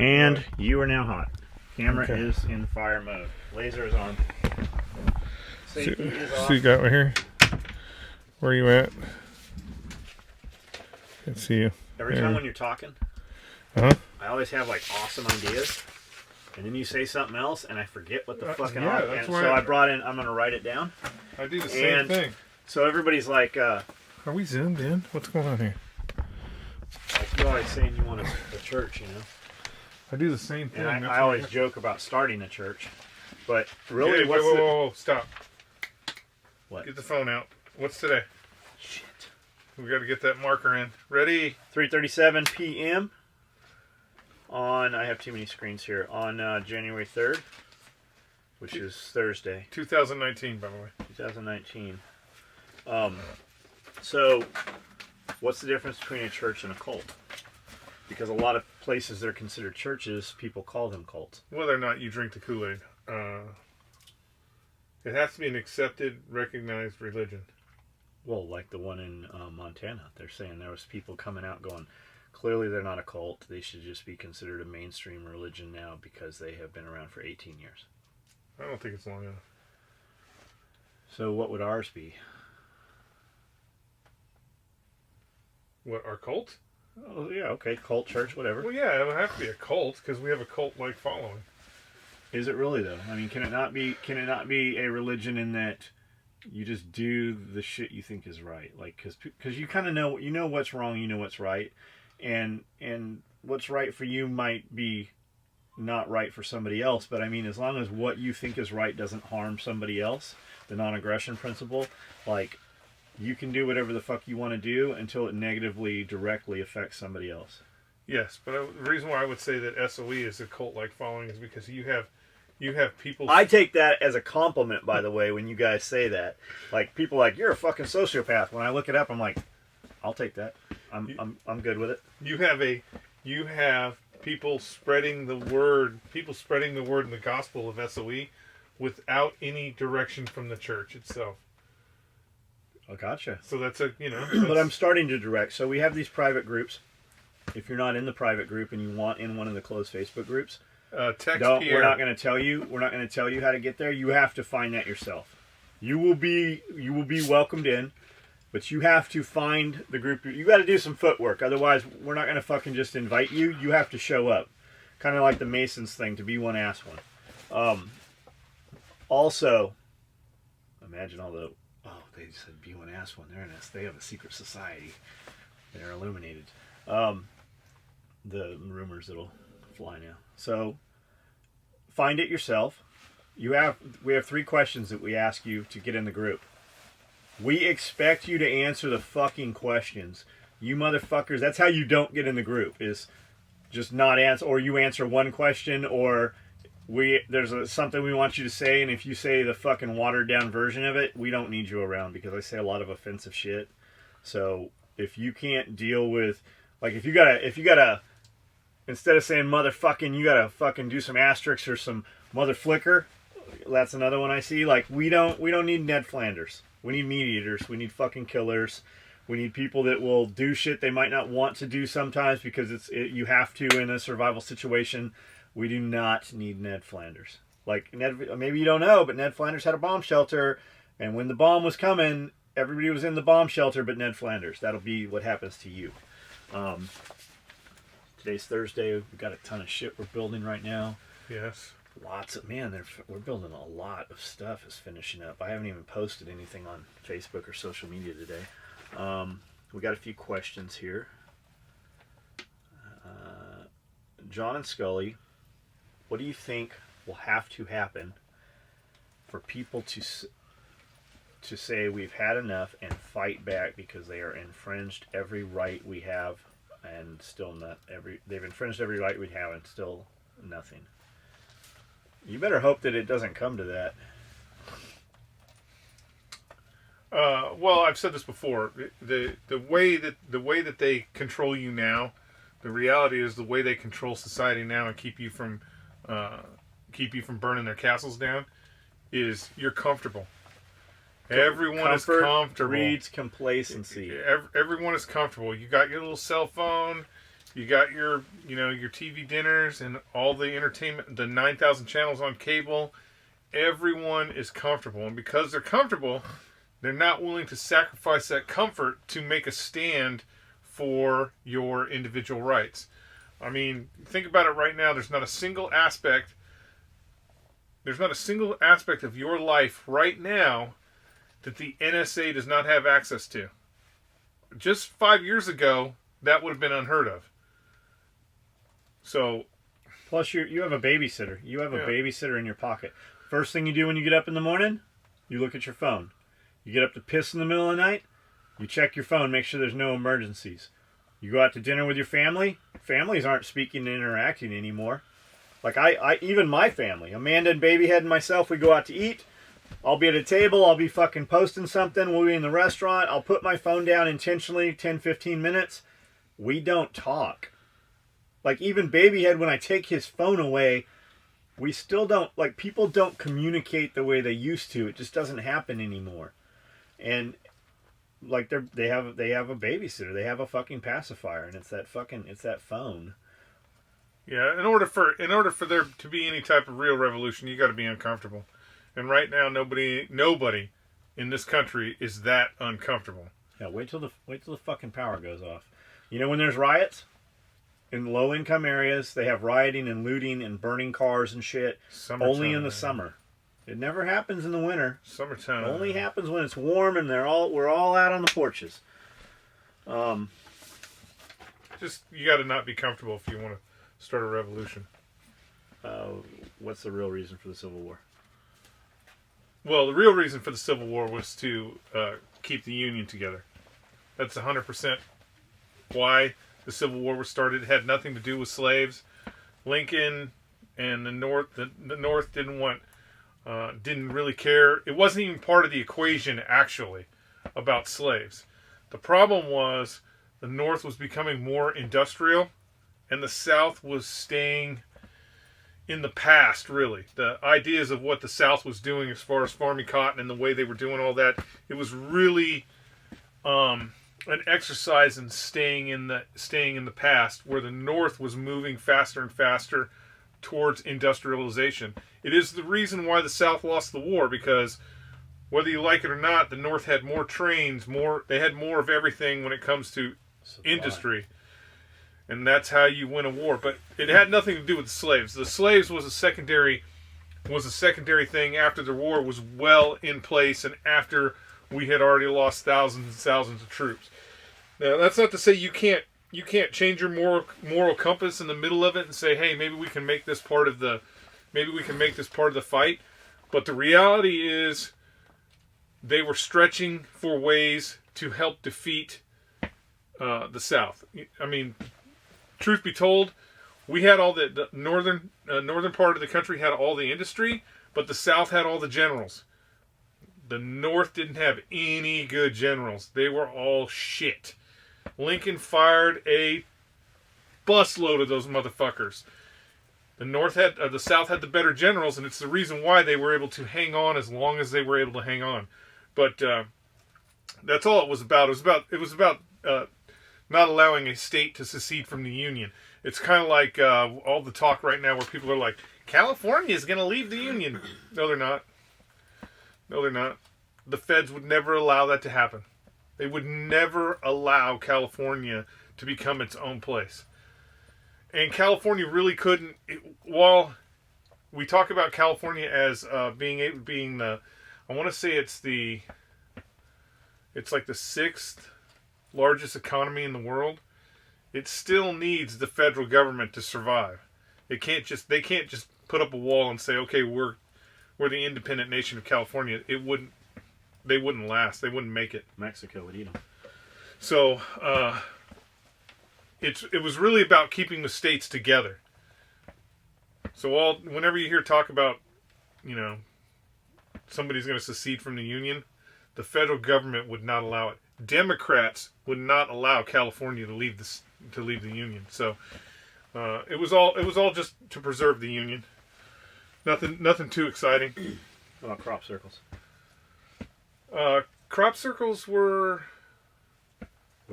And you are now hot. Camera is in fire mode. Laser is on. Safety is off. So you got right here. Where are you at? Can't see you. Every time when you're talking, I always have like awesome ideas, and then you say something else, and I forget what the fucking that's why so I brought in. I'm gonna write it down. I do the same thing. So everybody's like, "Are we zoomed in? What's going on here?" Like you're always saying you want a church, you know. I do the same thing. And I always joke about starting a church, but really, whoa, stop! What? Get the phone out. What's today? Shit. We got to get that marker in. Ready? 3:37 p.m. on. I have too many screens here. On January 3rd, which is Thursday. 2019, by the way. 2019. So, what's the difference between a church and a cult? Because a lot of places that are considered churches, people call them cults. Whether or not you drink the Kool-Aid. It has to be an accepted, recognized religion. Well, like the one in Montana. They're saying there was people coming out going, clearly they're not a cult. They should just be considered a mainstream religion now because they have been around for 18 years. I don't think it's long enough. So what would ours be? What, our cult? Oh, yeah, okay. Cult, church, whatever. Well, yeah, it would have to be a cult because we have a cult-like following. Is it really, though? I mean, can it not be a religion in that you just do the shit you think is right? Like, because you kind of know, you know what's wrong, you know what's right, and what's right for you might be not right for somebody else, but I mean, as long as what you think is right doesn't harm somebody else, the non-aggression principle, like, you can do whatever the fuck you want to do until it negatively, directly affects somebody else. Yes, but the reason why I would say that IsSOE is a cult-like following is because you have people... I take that as a compliment, by the way, when you guys say that. Like, people are like, you're a fucking sociopath. When I look it up, I'm like, I'll take that. I'm good with it. You have people spreading the word in the gospel of IsSOE without any direction from the church itself. Oh, gotcha. So that's a, But I'm starting to direct. So we have these private groups. If you're not in the private group and you want in one of the closed Facebook groups, text We're not going to tell you. We're not going to tell you how to get there. You have to find that yourself. You will be welcomed in, but you have to find the group. You got to do some footwork. Otherwise, we're not going to fucking just invite you. You have to show up. Kind of like the Masons thing, to be one, ask one. Also, imagine all the. They said be one, ask one. They have a secret society. They're illuminated. The rumors that'll fly now. So, find it yourself. We have 3 questions that we ask you to get in the group. We expect you to answer the fucking questions. You motherfuckers, that's how you don't get in the group, is just not answer, or you answer one question, or there's something we want you to say, and if you say the fucking watered down version of it, we don't need you around, because I say a lot of offensive shit. So if you can't deal with, like, if you gotta instead of saying motherfucking, you gotta fucking do some asterisks or some mother flicker. That's another one I see. Like, we don't need Ned Flanders. We need mediators. We need fucking killers. We need people that will do shit they might not want to do sometimes because you have to in a survival situation. We do not need Ned Flanders. Like, maybe you don't know, but Ned Flanders had a bomb shelter, and when the bomb was coming, everybody was in the bomb shelter but Ned Flanders. That'll be what happens to you. Today's Thursday. We've got a ton of shit we're building right now. Yes. Lots of, we're building a lot of stuff is finishing up. I haven't even posted anything on Facebook or social media today. We got a few questions here. John and Skully, what do you think will have to happen for people to say we've had enough and fight back because they are infringed every right we have and still they've infringed every right we have and still nothing? You better hope that it doesn't come to that. Well, I've said this before. The way that they control you now, the reality is the way they control society now and keep you from burning their castles down is you're comfortable. Everyone is comfortable. Breeds complacency. Everyone is comfortable. You got your little cell phone. You got your TV dinners and all the entertainment, the 9,000 channels on cable. Everyone is comfortable, and because they're comfortable, they're not willing to sacrifice that comfort to make a stand for your individual rights. I mean, think about it right now. There's not a single aspect of your life right now that the NSA does not have access to. Just 5 years ago, that would have been unheard of. So, plus you have a babysitter. You have a babysitter in your pocket. First thing you do when you get up in the morning, you look at your phone. You get up to piss in the middle of the night, you check your phone, make sure there's no emergencies. You go out to dinner with your family. Families aren't speaking and interacting anymore. Like I even my family, Amanda and Babyhead and myself, we go out to eat. I'll be at a table, I'll be fucking posting something, we'll be in the restaurant, I'll put my phone down intentionally 10, 15 minutes. We don't talk. Like even Babyhead, when I take his phone away, we still don't, like, people don't communicate the way they used to. It just doesn't happen anymore. And like they have a babysitter, they have a fucking pacifier, and it's that phone. Yeah, in order for there to be any type of real revolution, you got to be uncomfortable. And right now, nobody in this country is that uncomfortable. Yeah, wait till the fucking power goes off. You know when there's riots in low income areas, they have rioting and looting and burning cars and shit. Only in the summer. It never happens in the winter. Summertime. It only happens when it's warm and we're all out on the porches. Just you got to not be comfortable if you want to start a revolution. What's the real reason for the Civil War? Well, the real reason for the Civil War was to keep the Union together. That's 100% why the Civil War was started. It had nothing to do with slaves. Lincoln and the North didn't really care. It wasn't even part of the equation, actually, about slaves. The problem was the North was becoming more industrial, and the South was staying in the past, really. The ideas of what the South was doing as far as farming cotton and the way they were doing all that, it was really an exercise in staying in the past, where the North was moving faster and faster towards industrialization. It is the reason why the South lost the war, because whether you like it or not, the North had more trains, they had more of everything when it comes to industry. And that's how you win a war. But it had nothing to do with the slaves. The slaves was a secondary thing after the war was well in place and after we had already lost thousands and thousands of troops. Now, that's not to say you can't change your moral compass in the middle of it and say, hey, maybe we can make this part of the fight. But the reality is they were stretching for ways to help defeat the South. I mean, truth be told, we had all the northern part of the country had all the industry, but the South had all the generals. The North didn't have any good generals. They were all shit. Lincoln fired a busload of those motherfuckers. The South had the better generals, and it's the reason why they were able to hang on as long as they were able to hang on. But that's all it was about. It was about not allowing a state to secede from the Union. It's kind of like all the talk right now where people are like, California is going to leave the Union. No, they're not. No, they're not. The feds would never allow that to happen. They would never allow California to become its own place. And California really couldn't. While we talk about California as being the, I want to say it's like the 6th largest economy in the world. It still needs the federal government to survive. They can't just put up a wall and say, okay, we're the independent nation of California. They wouldn't last. They wouldn't make it. Mexico would eat them. So it was really about keeping the states together. So whenever you hear talk about, somebody's going to secede from the Union, the federal government would not allow it. Democrats would not allow California to leave the Union. So it was all just to preserve the Union. Nothing too exciting. What about crop circles? Crop circles were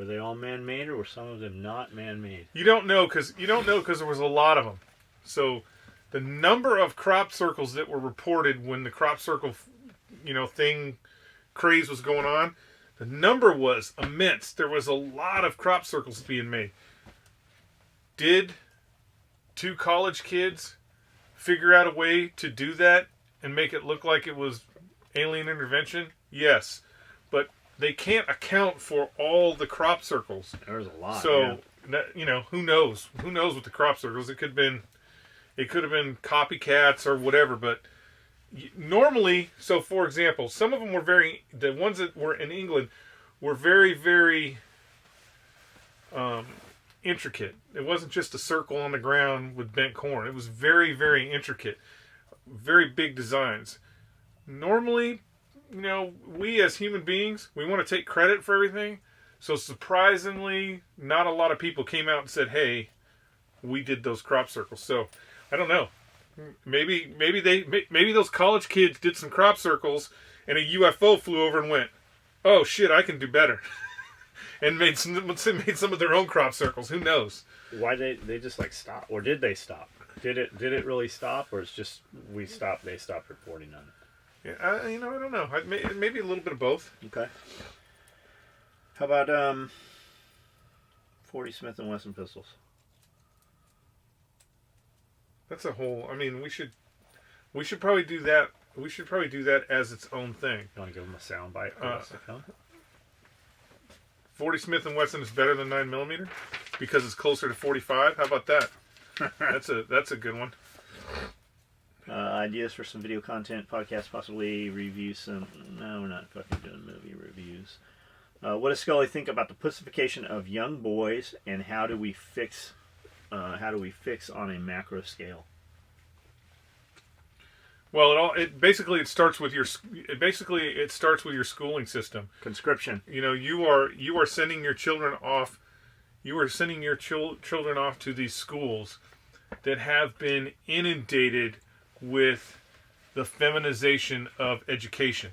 Were they all man-made, or were some of them not man-made? You don't know because there was a lot of them. So the number of crop circles that were reported when the crop circle, craze was going on, the number was immense. There was a lot of crop circles being made. Did 2 college kids figure out a way to do that and make it look like it was alien intervention? Yes. But they can't account for all the crop circles. There's a lot. So, who knows? Who knows with the crop circles? It could have been copycats or whatever, but normally, so for example, some of them were the ones that were in England were very, very intricate. It wasn't just a circle on the ground with bent corn. It was very, very intricate. Very big designs. Normally, we as human beings, we want to take credit for everything. So surprisingly, not a lot of people came out and said, hey, we did those crop circles. So, I don't know. Maybe those college kids did some crop circles and a UFO flew over and went, oh shit, I can do better. And made some of their own crop circles. Who knows? Why they just stop, or did they stop? Did it really stop, or it's just they stopped reporting on it? Yeah, I don't know. Maybe a little bit of both. Okay. How about 40 Smith & Wesson pistols? That's a whole. I mean, we should probably do that. We should probably do that as its own thing. You want to give them a sound bite? 40 Smith & Wesson is better than 9mm because it's closer to 45. How about that? That's a good one. Ideas for some video content, podcast, possibly review some. No, we're not fucking doing movie reviews. What does Skully think about the pussification of young boys, and how do we fix on a macro scale? Well, it starts with your schooling system. Conscription. You are sending your children off. You are sending your children off to these schools that have been inundated with the feminization of education.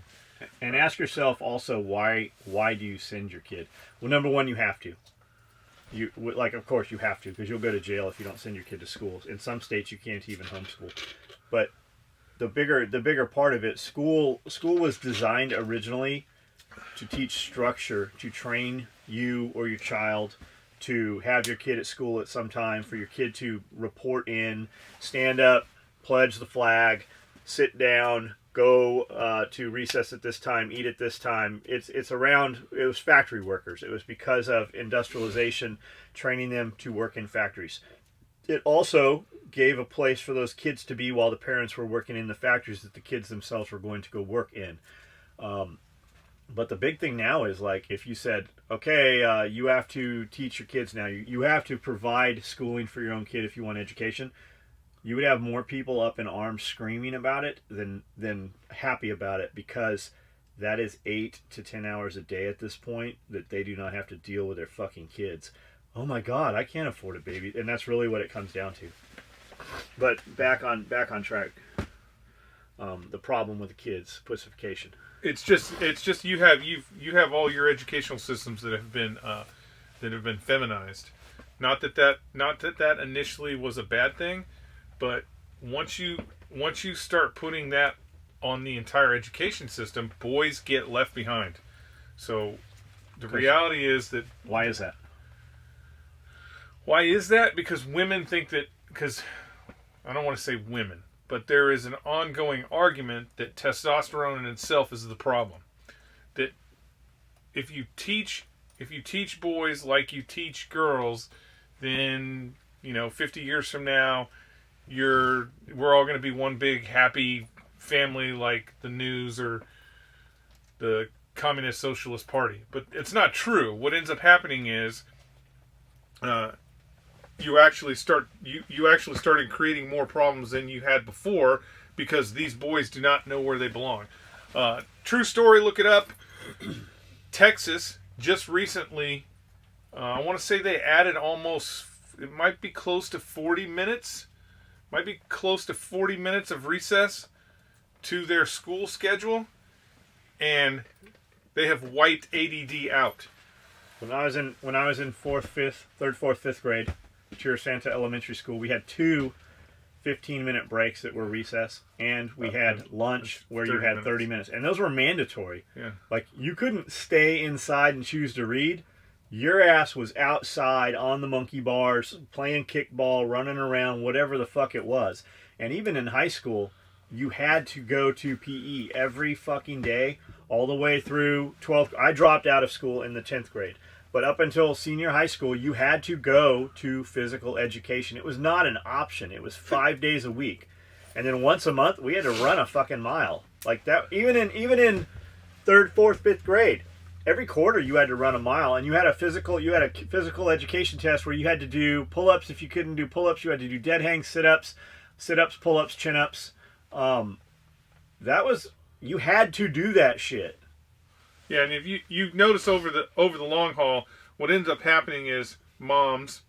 And ask yourself also, why do you send your kid? Well, number one, you have to. Of course you have to, because you'll go to jail if you don't send your kid to schools. In some states, you can't even homeschool. But the bigger part of it, school was designed originally to teach structure, to train you or your child to have your kid at school at some time, for your kid to report in, stand up, pledge the flag, sit down, go to recess at this time, eat at this time. It was factory workers. It was because of industrialization, training them to work in factories. It also gave a place for those kids to be while the parents were working in the factories that the kids themselves were going to go work in. But the big thing now is, if you said, okay, you have to teach your kids now, you have to provide schooling for your own kid if you want education, you would have more people up in arms screaming about it than happy about it, because that is 8 to 10 hours a day at this point that they do not have to deal with their fucking kids. Oh my God, I can't afford a baby. And that's really what it comes down to. But back on track. The problem with the kids, pussification. It's just you have all your educational systems that have been feminized. Not that initially was a bad thing, but once you start putting that on the entire education system, boys get left behind. So the reality is that... Why is that? Why is that? Because women think that... Because I don't want to say women, but there is an ongoing argument that testosterone in itself is the problem. That if you teach boys like you teach girls, then 50 years from now, we're all going to be one big happy family like the news or the Communist Socialist Party. But it's not true. What ends up happening is you actually started creating more problems than you had before, because these boys do not know where they belong. True story, look it up. Texas just recently, I want to say they added it might be close to 40 minutes of recess to their school schedule, and they have wiped ADD out. When I was in third, fourth, fifth grade, Cheer Santa Elementary School, we had two 15-minute breaks that were recess, and we had lunch where you had 30 minutes, and those were mandatory. Yeah. Like, you couldn't stay inside and choose to read. Your ass was outside on the monkey bars, playing kickball, running around, whatever the fuck it was. And even in high school, you had to go to PE every fucking day, all the way through 12th. I dropped out of school in the 10th grade. But up until senior high school, you had to go to physical education. It was not an option. It was 5 days a week. And then once a month, we had to run a fucking mile. Like that, even in third, fourth, fifth grade. Every quarter you had to run a mile, and you had a physical education test where you had to do pull-ups. If you couldn't do pull-ups, you had to do dead hangs, sit-ups, pull-ups, chin-ups. You had to do that shit. Yeah, and if you notice over the long haul, what ends up happening is moms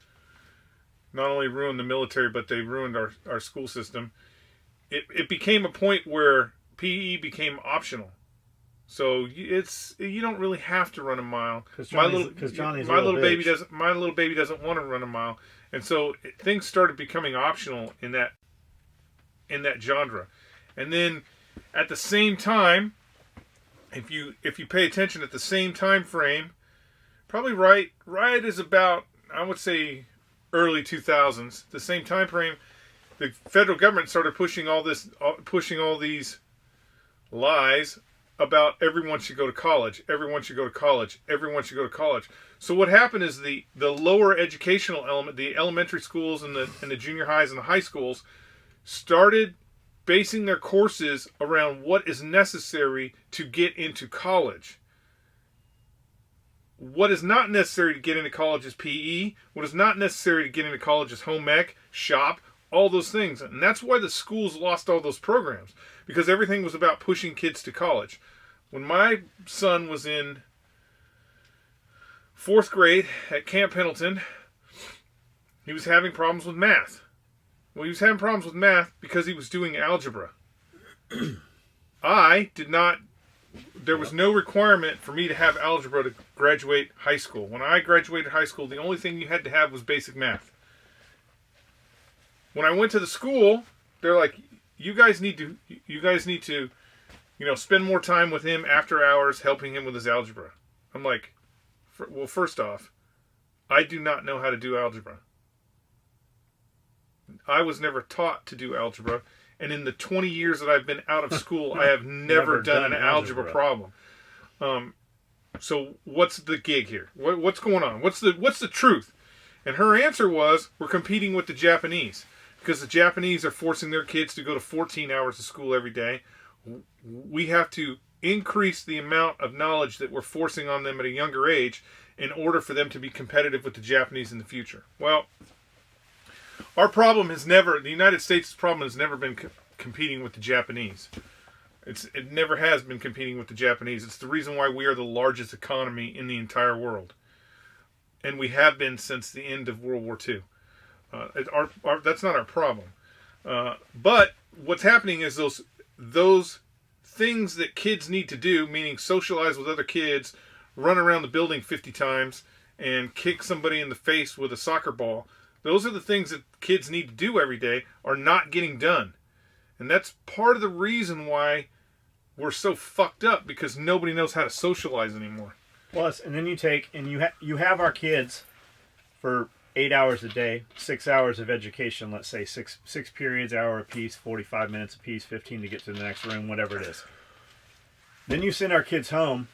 not only ruined the military, but they ruined our school system. It became a point where PE became optional. So you don't really have to run a mile. My little baby doesn't want to run a mile, and so things started becoming optional in that genre. And then at the same time, if you pay attention at the same time frame, probably right is about, I would say, early 2000s. The same time frame, the federal government started pushing all these lies about everyone should go to college. Everyone should go to college. Everyone should go to college. So what happened is the lower educational element, the elementary schools and the junior highs and the high schools, started basing their courses around what is necessary to get into college. What is not necessary to get into college is PE. What is not necessary to get into college is home ec, shop, all those things. And that's why the schools lost all those programs, because everything was about pushing kids to college. When my son was in 4th grade at Camp Pendleton, he was having problems with math. Well, he was having problems with math because he was doing algebra. There was no requirement for me to have algebra to graduate high school. When I graduated high school, the only thing you had to have was basic math. When I went to the school, they're like, you guys need to, spend more time with him after hours, helping him with his algebra. I'm like, well, first off, I do not know how to do algebra. I was never taught to do algebra, and in the 20 years that I've been out of school, I have never done an algebra problem. So what's the gig here? What's going on? What's the truth? And her answer was, we're competing with the Japanese, because the Japanese are forcing their kids to go to 14 hours of school every day. We have to increase the amount of knowledge that we're forcing on them at a younger age in order for them to be competitive with the Japanese in the future. Well, the United States' problem has never been competing with the Japanese. It never has been competing with the Japanese. It's the reason why we are the largest economy in the entire world. And we have been since the end of World War II. That's not our problem. But what's happening is those things that kids need to do, meaning socialize with other kids, run around the building 50 times, and kick somebody in the face with a soccer ball, those are the things that kids need to do every day, are not getting done. And that's part of the reason why we're so fucked up, because nobody knows how to socialize anymore. Plus, and then you have our kids for 8 hours a day, 6 hours of education, let's say six periods, hour apiece, 45 minutes apiece, 15 to get to the next room, whatever it is. Then you send our kids home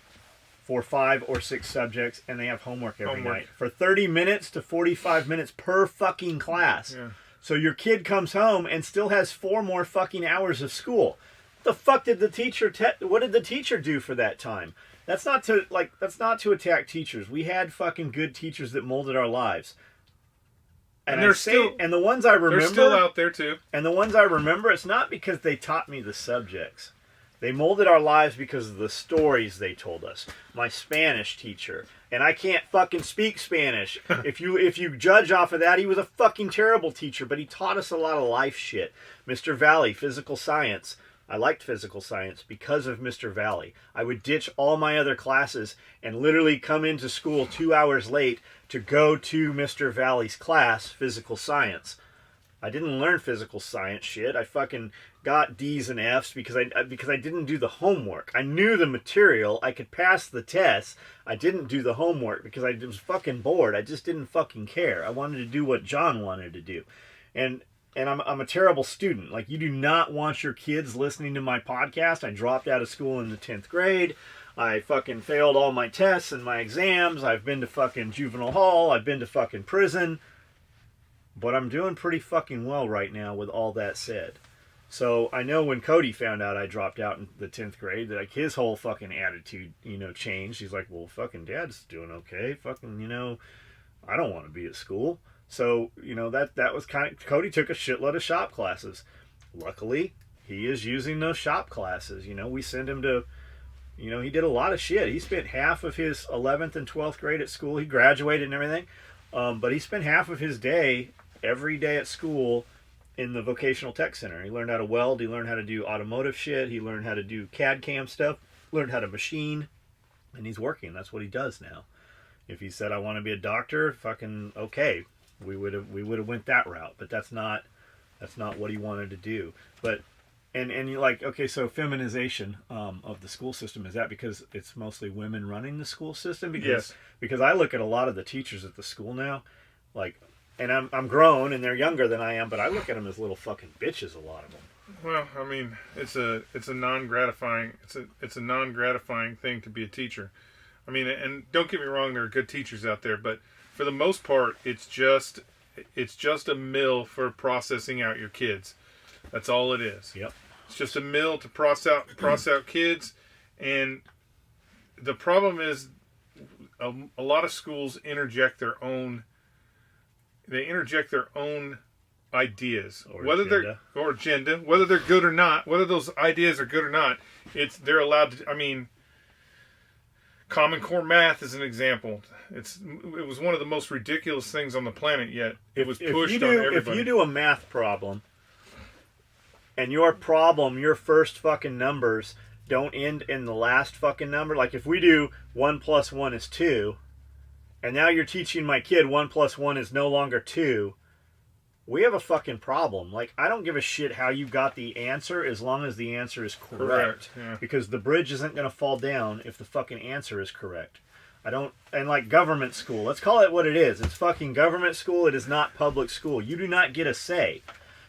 for 5 or 6 subjects, and they have homework every night for 30 minutes to 45 minutes per fucking class. Yeah. So your kid comes home and still has 4 more fucking hours of school. The fuck did the teacher? What did the teacher do for that time? That's not to attack teachers. We had fucking good teachers that molded our lives. And the ones I remember, they're still out there too. And the ones I remember, it's not because they taught me the subjects. They molded our lives because of the stories they told us. My Spanish teacher, and I can't fucking speak Spanish. If you judge off of that, he was a fucking terrible teacher, but he taught us a lot of life shit. Mr. Valley, physical science, I liked physical science because of Mr. Valley. I would ditch all my other classes and literally come into school 2 hours late to go to Mr. Valley's class, physical science. I didn't learn physical science shit. I fucking got D's and F's because I didn't do the homework. I knew the material. I could pass the tests. I didn't do the homework because I was fucking bored. I just didn't fucking care. I wanted to do what John wanted to do. And I'm a terrible student. Like, you do not want your kids listening to my podcast. I dropped out of school in the 10th grade. I fucking failed all my tests and my exams. I've been to fucking juvenile hall. I've been to fucking prison. But I'm doing pretty fucking well right now with all that said. So I know when Cody found out I dropped out in the 10th grade, that like his whole fucking attitude, changed. He's like, well, fucking Dad's doing okay. Fucking, I don't want to be at school. So, that was kind of, Cody took a shitload of shop classes. Luckily, he is using those shop classes. We send him to, he did a lot of shit. He spent half of his 11th and 12th grade at school. He graduated and everything. But he spent half of his day, every day at school, in the vocational tech center. He learned how to weld. He learned how to do automotive shit. He learned how to do CAD CAM stuff. Learned how to machine. And he's working. That's what he does now. If he said, I want to be a doctor, fucking okay. We would have went that route, but that's not what he wanted to do. But and you're like, okay, so feminization of the school system, is that because it's mostly women running the school system? Because I look at a lot of the teachers at the school now, like, and I'm grown and they're younger than I am, but I look at them as little fucking bitches. A lot of them. Well, I mean, it's a non-gratifying thing to be a teacher. I mean, and don't get me wrong, there are good teachers out there, but for the most part, it's just a mill for processing out your kids. That's all it is. Yep. It's just a mill to process out kids, and the problem is a lot of schools interject their own ideas, or agenda, whether they're good or not, whether those ideas are good or not. They're allowed to. I mean, Common Core math is an example. It was one of the most ridiculous things on the planet, yet it was pushed on everybody. If you do a math problem, and your first fucking numbers don't end in the last fucking number, like if we do 1 + 1 is 2, and now you're teaching my kid 1 + 1 is no longer 2, we have a fucking problem. Like, I don't give a shit how you got the answer as long as the answer is correct. Yeah. Because the bridge isn't going to fall down if the fucking answer is correct. And like government school, let's call it what it is. It's fucking government school. It is not public school. You do not get a say.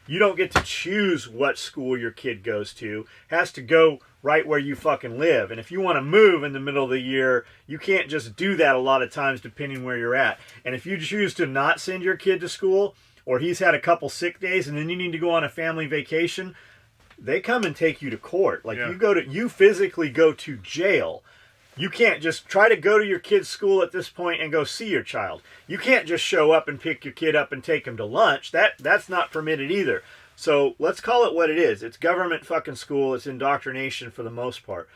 You don't get to choose what school your kid goes to. It has to go right where you fucking live. And if you want to move in the middle of the year, you can't just do that a lot of times depending where you're at. And if you choose to not send your kid to school, or he's had a couple sick days and then you need to go on a family vacation, they come and take you to court. Like, you physically go to jail. You can't just try to go to your kid's school at this point and go see your child. You can't just show up and pick your kid up and take him to lunch. That's not permitted either. So let's call it what it is. It's government fucking school. It's indoctrination for the most part.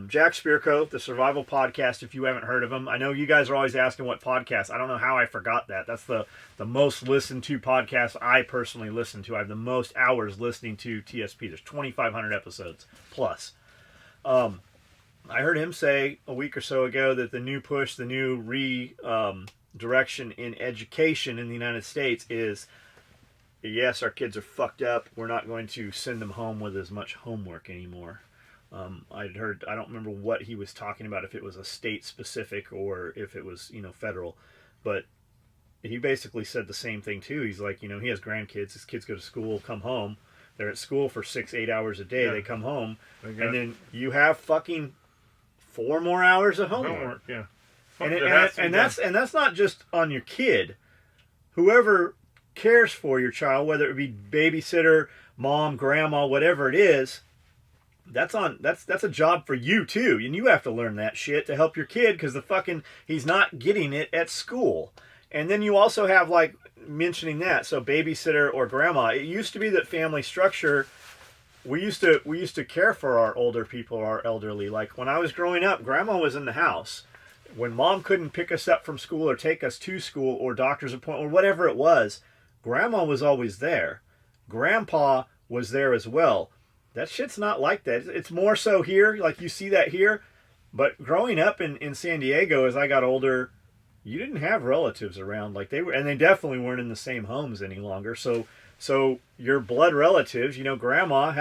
Jack Spirko, the Survival Podcast, if you haven't heard of him. I know you guys are always asking what podcast. I don't know how I forgot that. That's the most listened to podcast I personally listen to. I have the most hours listening to TSP. There's 2,500 episodes plus. I heard him say a week or so ago that the new push, the new direction in education in the United States is, yes, our kids are fucked up. We're not going to send them home with as much homework anymore. I'd heard, I don't remember what he was talking about, if it was a state specific or if it was, faederal, but he basically said the same thing too. He's like, he has grandkids. His kids go to school, come home. They're at school for 6-8 hours a day. Yeah. They come home, and then you have fucking 4 more hours of homework. Yeah. And that's not just on your kid. Whoever cares for your child, whether it be babysitter, mom, grandma, whatever it is, that's a job for you too, and you have to learn that shit to help your kid because he's not getting it at school. And then you also have, like, mentioning that, so babysitter or grandma. It used to be that family structure, we used to care for our older people, our elderly. Like, when I was growing up, grandma was in the house. When mom couldn't pick us up from school or take us to school or doctor's appointment or whatever it was, grandma was always there. Grandpa was there as well. That shit's not like that. It's more so here, like you see that here. But growing up in San Diego, as I got older, you didn't have relatives around like they were, and they definitely weren't in the same homes any longer. So your blood relatives, you know, grandma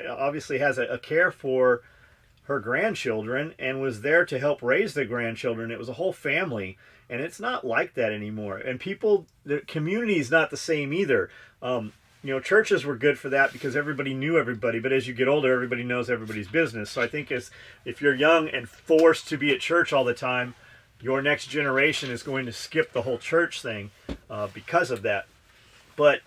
obviously has a care for her grandchildren and was there to help raise the grandchildren. It was a whole family, and it's not like that anymore. And the community is not the same either. You know, churches were good for that because everybody knew everybody, but as you get older, everybody knows everybody's business. So I think if you're young and forced to be at church all the time, your next generation is going to skip the whole church thing because of that. But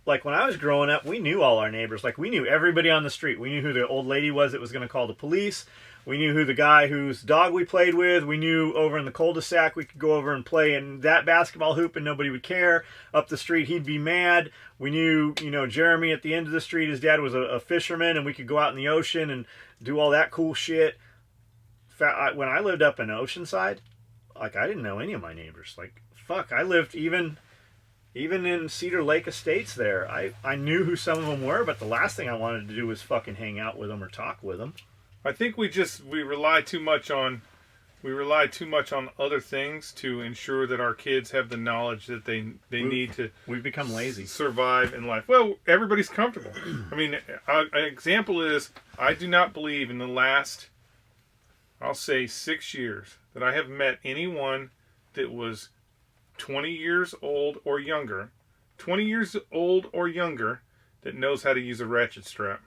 like when I was growing up, we knew all our neighbors. Like we knew everybody on the street. We knew who the old lady was that was going to call the police. We knew who the guy whose dog we played with. We knew over in the cul-de-sac we could go over and play in that basketball hoop and nobody would care. Up the street he'd be mad. We knew, you know, Jeremy at the end of the street, his dad was a fisherman and we could go out in the ocean and do all that cool shit. When I lived up in Oceanside, like I didn't know any of my neighbors. Like fuck, I lived even in Cedar Lake Estates there. I knew who some of them were, but the last thing I wanted to do was fucking hang out with them or talk with them. I think we rely too much on other things to ensure that our kids have the knowledge that they need to. We've become lazy. Survive in life. Well, everybody's comfortable. I mean, an example is I do not believe in the last, I'll say 6 years, that I have met anyone that was 20 years old or younger, that knows how to use a ratchet strap.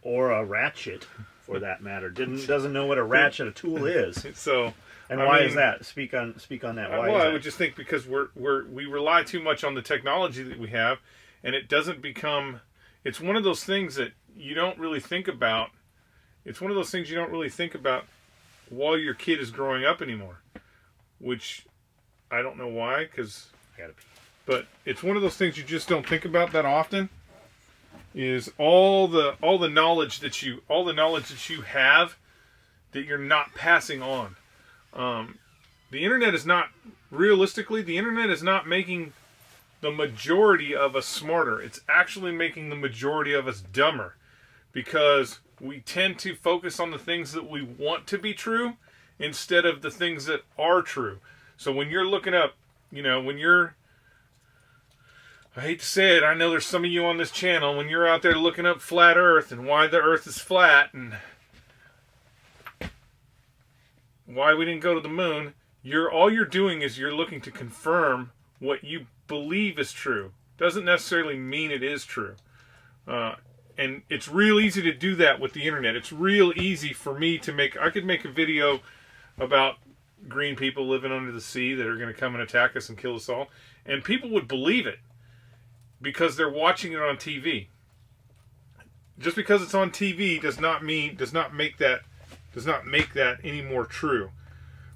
Or a ratchet, for that matter. Doesn't know what a ratchet, a tool is. So, why is that? Speak on that. Why? Well, I would just think because we rely too much on the technology that we have, and it doesn't become. It's one of those things that you don't really think about. It's one of those things you don't really think about while your kid is growing up anymore, which I don't know why, but it's one of those things you just don't think about that often. Is all the knowledge that you have that you're not passing on. The internet is not making the majority of us smarter. It's actually making the majority of us dumber, because we tend to focus on the things that we want to be true instead of the things that are true. So when you're looking up, I hate to say it, I know there's some of you on this channel, when you're out there looking up flat earth and why the earth is flat and why we didn't go to the moon, all you're doing is you're looking to confirm what you believe is true. Doesn't necessarily mean it is true. And it's real easy to do that with the internet. It's real easy for me I could make a video about green people living under the sea that are going to come and attack us and kill us all, and people would believe it. Because they're watching it on TV. Just because it's on TV does not make that any more true.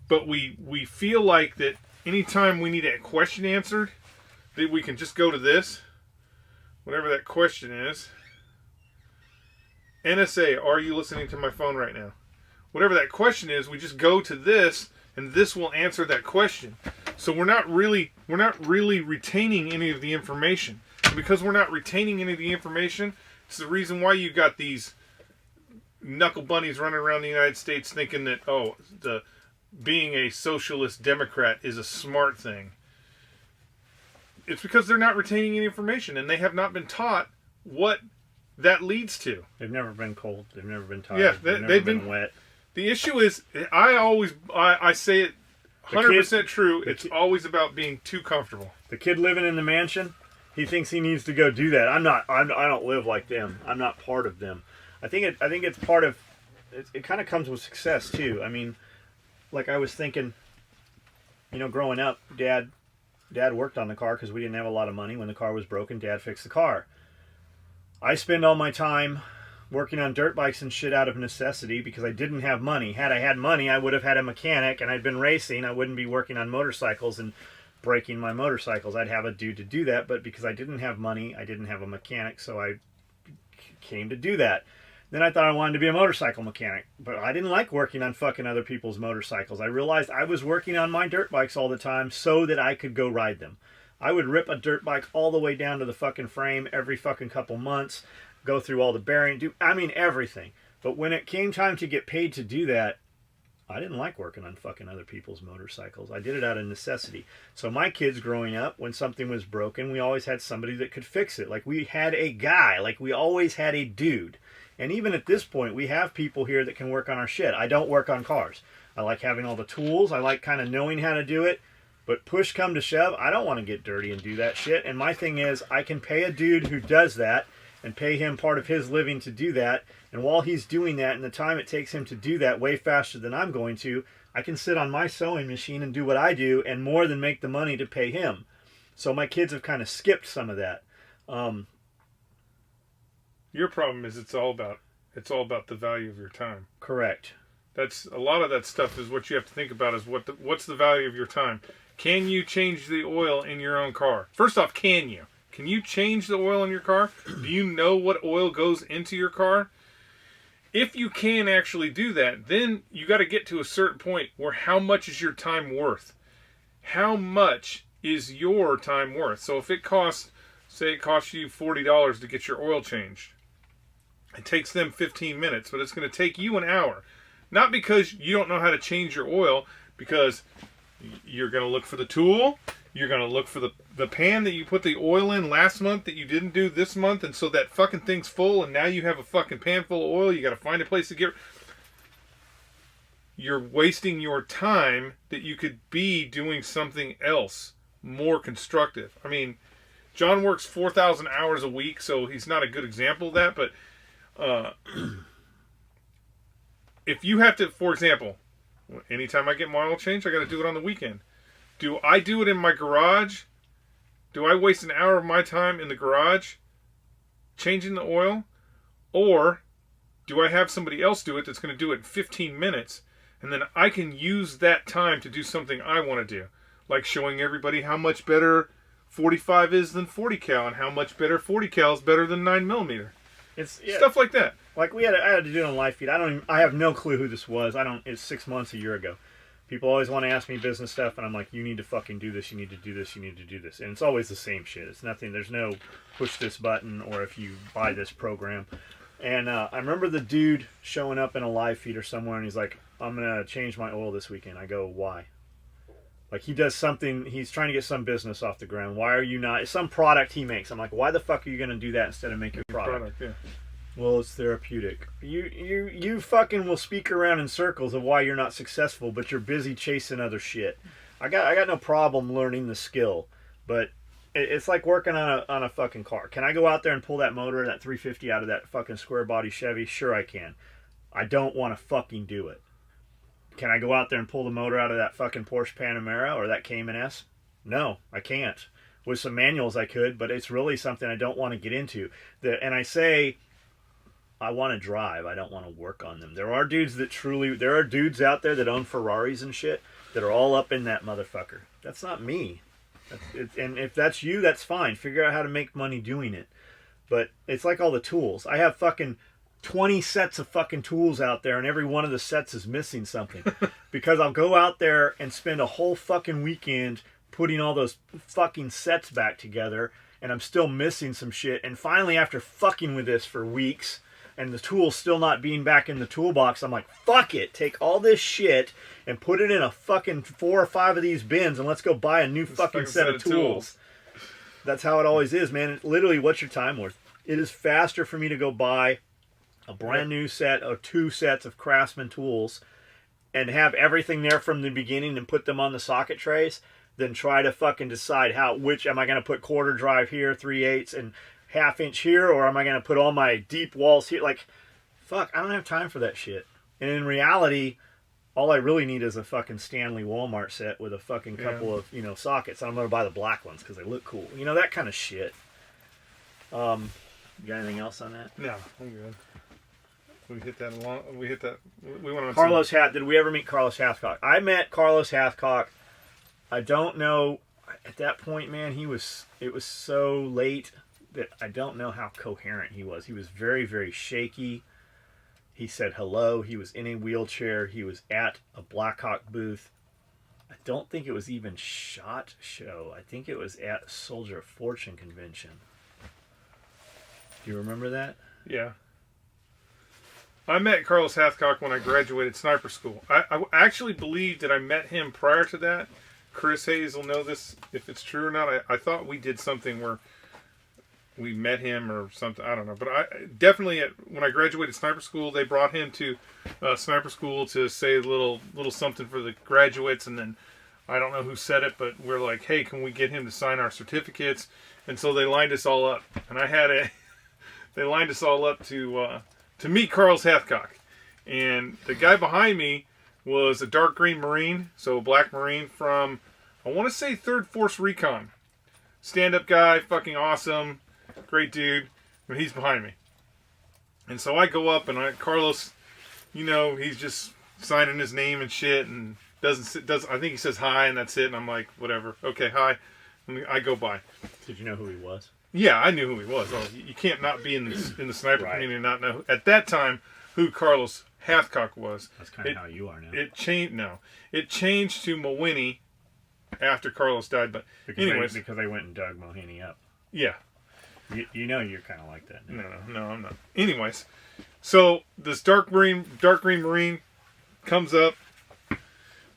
But we feel like that anytime we need a question answered, that we can just go to this, whatever that question is. NSA, are you listening to my phone right now? Whatever that question is, we just go to this, and this will answer that question. So we're not really retaining any of the information. And because we're not retaining any of the information, it's the reason why you got these knuckle bunnies running around the United States thinking that, being a socialist Democrat is a smart thing. It's because they're not retaining any information, and they have not been taught what that leads to. They've never been cold. They've never been tired. Yeah, they've never been wet. The issue is, I say it 100% true. It's always about being too comfortable. The kid living in the mansion, he thinks he needs to go do that. I don't live like them. I'm not part of them. I think it's part of. It kind of comes with success too. I mean, like I was thinking, growing up, Dad worked on the car because we didn't have a lot of money. When the car was broken, Dad fixed the car. I spend all my time working on dirt bikes and shit out of necessity because I didn't have money. Had I had money, I would have had a mechanic, and I'd been racing. I wouldn't be working on motorcycles and breaking my motorcycles. I'd have a dude to do that, but because I didn't have money, I didn't have a mechanic, so I came to do that. Then I thought I wanted to be a motorcycle mechanic, but I didn't like working on fucking other people's motorcycles. I realized I was working on my dirt bikes all the time so that I could go ride them. I would rip a dirt bike all the way down to the fucking frame every fucking couple months, go through all the bearing, everything. But when it came time to get paid to do that, I didn't like working on fucking other people's motorcycles. I did it out of necessity. So my kids growing up, when something was broken, we always had somebody that could fix it. Like we had a guy, like we always had a dude. And even at this point, we have people here that can work on our shit. I don't work on cars. I like having all the tools. I like kind of knowing how to do it. But push come to shove, I don't want to get dirty and do that shit. And my thing is, I can pay a dude who does that and pay him part of his living to do that. And while he's doing that, and the time it takes him to do that way faster than I'm going to, I can sit on my sewing machine and do what I do and more than make the money to pay him. So my kids have kind of skipped some of that. Your problem is it's all about the value of your time. Correct. That's a lot of that stuff is what you have to think about is what's the value of your time. Can you change the oil in your own car? First off, can you? Can you change the oil in your car? Do you know what oil goes into your car? If you can actually do that, then you got to get to a certain point where how much is your time worth? How much is your time worth? So if it costs, say it costs you $40 to get your oil changed, it takes them 15 minutes, but it's going to take you an hour. Not because you don't know how to change your oil, because you're going to look for the tool, you're going to look for the pan that you put the oil in last month that you didn't do this month, and so that fucking thing's full, and now you have a fucking pan full of oil, you got to find a place to get... You're wasting your time that you could be doing something else more constructive. I mean, John works 4,000 hours a week, so he's not a good example of that, but if you have to, for example, anytime I get my oil changed, I got to do it on the weekend. Do I do it in my garage? Do I waste an hour of my time in the garage changing the oil? Or do I have somebody else do it that's going to do it in 15 minutes, and then I can use that time to do something I want to do, like showing everybody how much better 45 is than 40 cal and how much better 40 cal is better than 9mm. It's stuff like that. Like I had to do it on live feed. I have no clue who this was. It's 6 months, a year ago. People always want to ask me business stuff, and I'm like, you need to fucking do this, you need to do this, you need to do this. And it's always the same shit. It's nothing, there's no push this button or if you buy this program. And I remember the dude showing up in a live feed or somewhere, and he's like, I'm going to change my oil this weekend. I go, why? Like, he does something, he's trying to get some business off the ground. Why are you not, it's some product he makes. I'm like, why the fuck are you going to do that instead of make your product? Yeah. Well, it's therapeutic. You fucking will speak around in circles of why you're not successful, but you're busy chasing other shit. I got no problem learning the skill, but it's like working on a fucking car. Can I go out there and pull that motor, that 350 out of that fucking square body Chevy? Sure I can. I don't want to fucking do it. Can I go out there and pull the motor out of that fucking Porsche Panamera or that Cayman S? No, I can't. With some manuals I could, but it's really something I don't want to get into. And I say, I want to drive. I don't want to work on them. There are dudes out there that own Ferraris and shit that are all up in that motherfucker. That's not me. And if that's you, that's fine. Figure out how to make money doing it. But it's like all the tools. I have fucking 20 sets of fucking tools out there, and every one of the sets is missing something. Because I'll go out there and spend a whole fucking weekend putting all those fucking sets back together, and I'm still missing some shit. And finally, after fucking with this for weeks, and the tools still not being back in the toolbox, I'm like, fuck it. Take all this shit and put it in a fucking 4 or 5 of these bins, and let's go buy a new fucking set of tools. That's how it always is, man. Literally, what's your time worth? It is faster for me to go buy a brand new set or 2 sets of Craftsman tools and have everything there from the beginning and put them on the socket trays than try to fucking decide which am I going to put quarter drive here, 3/8 and half-inch here, or am I going to put all my deep walls here? Like, fuck, I don't have time for that shit. And in reality, all I really need is a fucking Stanley Walmart set with a fucking couple of, sockets. I'm going to buy the black ones because they look cool. That kind of shit. You got anything else on that? No, I'm good. We hit that. We went on. Carlos Did we ever meet Carlos Hathcock? I met Carlos Hathcock. I don't know. At that point, man, it was so late that I don't know how coherent he was. He was very, very shaky. He said hello. He was in a wheelchair. He was at a Blackhawk booth. I don't think it was even SHOT Show. I think it was at Soldier of Fortune convention. Do you remember that? Yeah. I met Carlos Hathcock when I graduated sniper school. I actually believe that I met him prior to that. Chris Hayes will know this if it's true or not. I thought we did something where we met him or something. I don't know. But I definitely, when I graduated sniper school, they brought him to sniper school to say a little something for the graduates. And then I don't know who said it, but we're like, hey, can we get him to sign our certificates? And so they lined us all up. And they lined us all up to meet Carlos Hathcock. And the guy behind me was a dark green Marine, so a black Marine from, I want to say 3rd Force Recon. Stand-up guy, fucking awesome, great dude, but he's behind me. And so I go up, and Carlos, he's just signing his name and shit, and I think he says hi, and that's it, and I'm like, whatever, okay, hi. And I go by. Did you know who he was? Yeah, I knew who he was. Oh, you can't not be in the sniper community and not know at that time who Carlos Hathcock was. That's kind of how you are now. It changed to Mawini after Carlos died. But because they went and dug Mohini up. Yeah, you know you're kind of like that. No, I'm not. Anyways, so this dark green Marine comes up,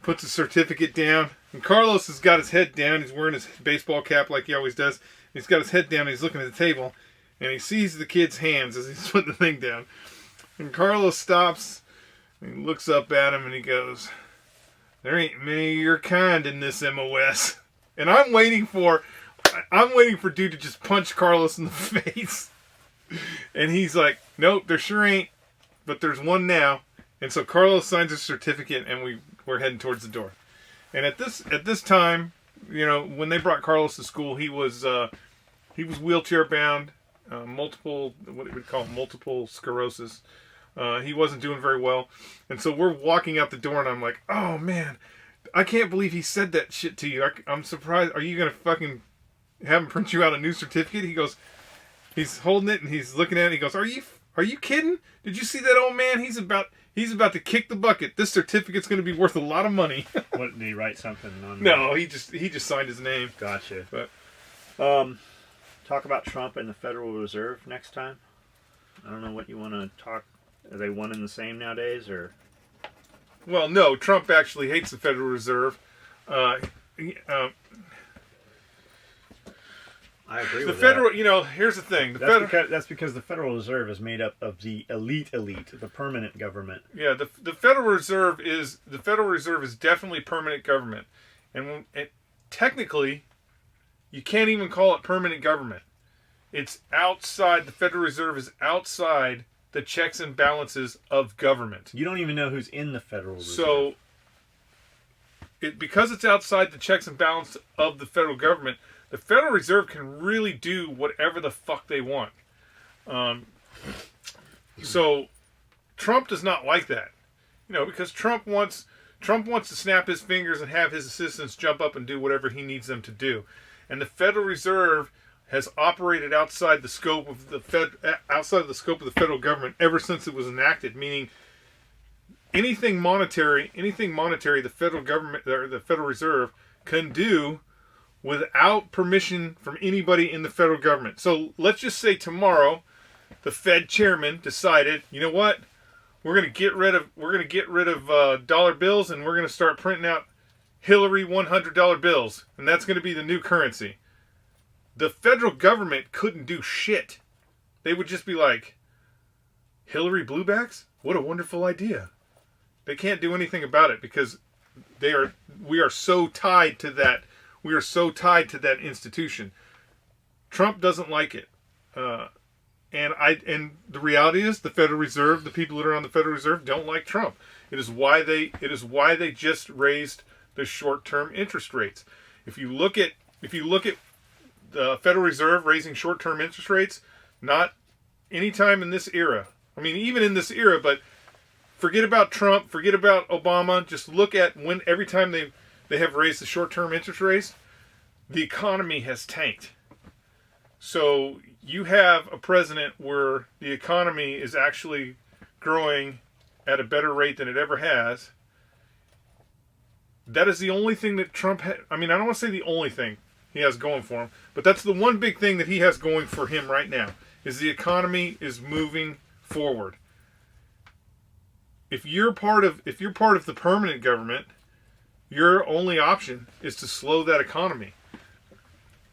puts a certificate down, and Carlos has got his head down. He's wearing his baseball cap like he always does. He's got his head down, and he's looking at the table, and he sees the kid's hands as he's putting the thing down. And Carlos stops, and he looks up at him, and he goes, "There ain't many of your kind in this MOS." And I'm waiting for dude to just punch Carlos in the face. And he's like, "Nope, there sure ain't, but there's one now." And so Carlos signs his certificate, and we're heading towards the door. And at this time, when they brought Carlos to school, he was wheelchair bound, multiple sclerosis. He wasn't doing very well, and so we're walking out the door, and I'm like, "Oh man, I can't believe he said that shit to you. I'm surprised. Are you gonna fucking have him print you out a new certificate?" He goes, he's holding it and he's looking at it. He goes, "Are you kidding? Did you see that old man? He's about to kick the bucket. This certificate's going to be worth a lot of money." What, did he write something on? No, he just signed his name. Gotcha. But talk about Trump and the Federal Reserve next time. I don't know what you want to talk. Are they one and the same nowadays, or? Well, no. Trump actually hates the Federal Reserve. I agree the with federal, that. here's the thing. That's because the Federal Reserve is made up of the elite, the permanent government. Yeah, the Federal Reserve is definitely permanent government, and technically, you can't even call it permanent government. It's outside. The Federal Reserve is outside the checks and balances of government. You don't even know who's in the Federal Reserve. So, because it's outside the checks and balances of the federal government, the Federal Reserve can really do whatever the fuck they want. So Trump does not like that, because Trump wants to snap his fingers and have his assistants jump up and do whatever he needs them to do. And the Federal Reserve has operated outside the scope of the federal government ever since it was enacted. Meaning, anything monetary, the federal government or the Federal Reserve can do without permission from anybody in the federal government. So let's just say tomorrow, the Fed chairman decided, you know what, we're going to get rid of dollar bills, and we're going to start printing out Hillary $100 bills, and that's going to be the new currency. The federal government couldn't do shit. They would just be like, "Hillary bluebacks? What a wonderful idea." They can't do anything about it because we are so tied to that. We are so tied to that institution. Trump doesn't like it, and the reality is the Federal Reserve, the people that are on the Federal Reserve, don't like Trump. It is why they just raised the short-term interest rates. If you look at the Federal Reserve raising short-term interest rates, not any time in this era. I mean, even in this era, but forget about Trump, forget about Obama. Just look at every time they have raised the short-term interest rates, the economy has tanked. So you have a president where the economy is actually growing at a better rate than it ever has. That is the only thing that Trump I don't want to say the only thing he has going for him, but that's the one big thing that he has going for him right now. is the economy is moving forward. If you're part of the permanent government, your only option is to slow that economy.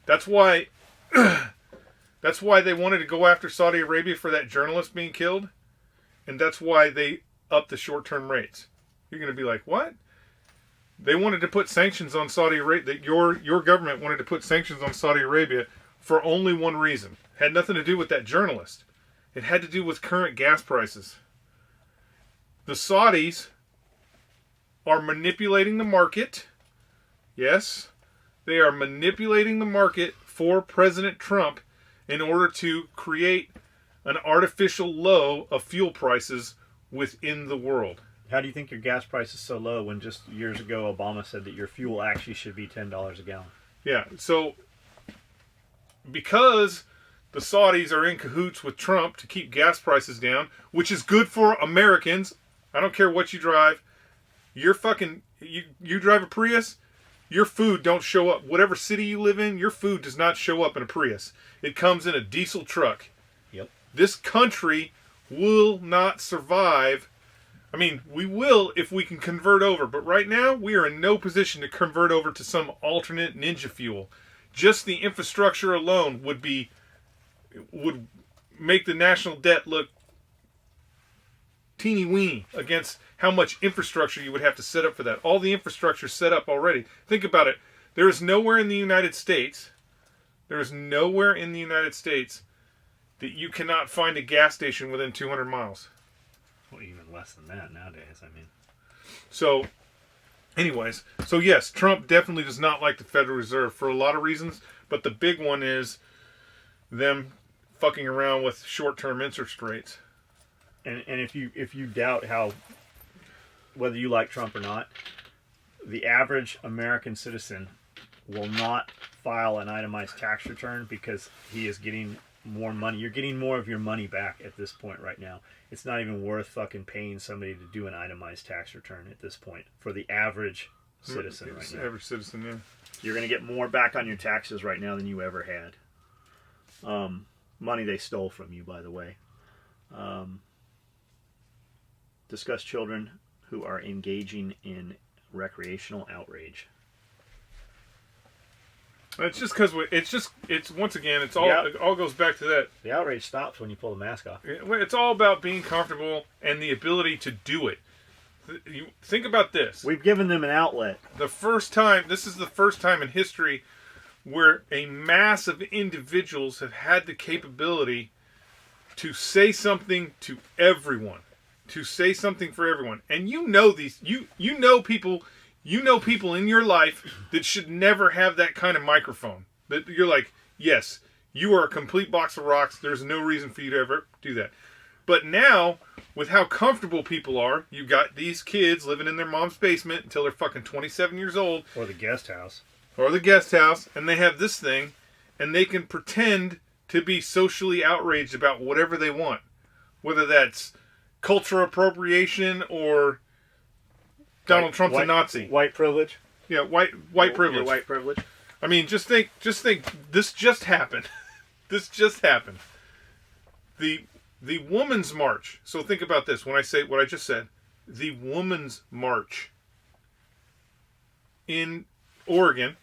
That's why they wanted to go after Saudi Arabia for that journalist being killed, and that's why they upped the short-term rates. You're going to be like, what? They wanted to put sanctions on Saudi Arabia. That your government wanted to put sanctions on Saudi Arabia for only one reason. Had nothing to do with that journalist. It had to do with current gas prices. The Saudis are manipulating the market. Yes, they are manipulating the market for President Trump in order to create an artificial low of fuel prices within the world. How do you think your gas price is so low when just years ago Obama said that your fuel actually should be $10 a gallon? Yeah, so because the Saudis are in cahoots with Trump to keep gas prices down, which is good for Americans. I don't care what you drive. You drive a Prius, your food don't show up. Whatever city you live in, your food does not show up in a Prius. It comes in a diesel truck. Yep. This country will not survive. I mean, we will if we can convert over, but right now we are in no position to convert over to some alternate ninja fuel. Just the infrastructure alone would make the national debt look teeny weeny against how much infrastructure you would have to set up for that. All the infrastructure set up already. Think about it. There is nowhere in the United States that you cannot find a gas station within 200 miles. Well, even less than that nowadays, I mean. So, anyways, so yes, Trump definitely does not like the Federal Reserve for a lot of reasons, but the big one is them fucking around with short-term interest rates. And if you doubt whether you like Trump or not, the average American citizen will not file an itemized tax return because he is getting more money. You're getting more of your money back at this point right now. It's not even worth fucking paying somebody to do an itemized tax return at this point for the average citizen right now. Average citizen, yeah. You're going to get more back on your taxes right now than you ever had. Money they stole from you, by the way. Discuss children who are engaging in recreational outrage. It's just because it's once again, it all goes back to that. The outrage stops when you pull the mask off. It's all about being comfortable and the ability to do it. You think about this. We've given them an outlet. This is the first time in history where a mass of individuals have had the capability to say something to everyone. To say something for everyone. And you know people in your life that should never have that kind of microphone. That you're like, yes, you are a complete box of rocks. There's no reason for you to ever do that. But now, with how comfortable people are, you got these kids living in their mom's basement until they're fucking 27 years old. Or the guest house. And they have this thing, and they can pretend to be socially outraged about whatever they want. Whether that's cultural appropriation or Donald Trump's a Nazi. White privilege. Yeah, white privilege. White privilege. I mean, just think. This just happened. This just happened. The Woman's March. So think about this. When I say what I just said, the Woman's March in Oregon,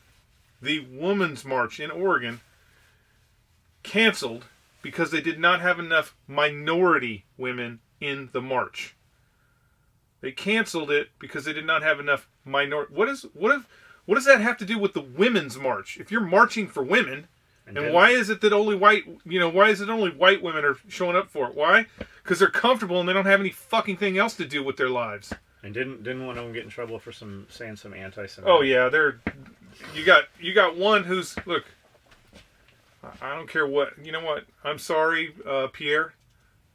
canceled because they did not have enough minority women in the march. They canceled it because they did not have enough minority. What does that have to do with the Women's March? If you're marching for women, and why is it that only white women are showing up for it? Why? Because they're comfortable and they don't have any fucking thing else to do with their lives. And didn't one of them get in trouble for saying some anti-Semitic? Oh yeah, you got one who's, look, I don't care what, you know what? I'm sorry, Pierre,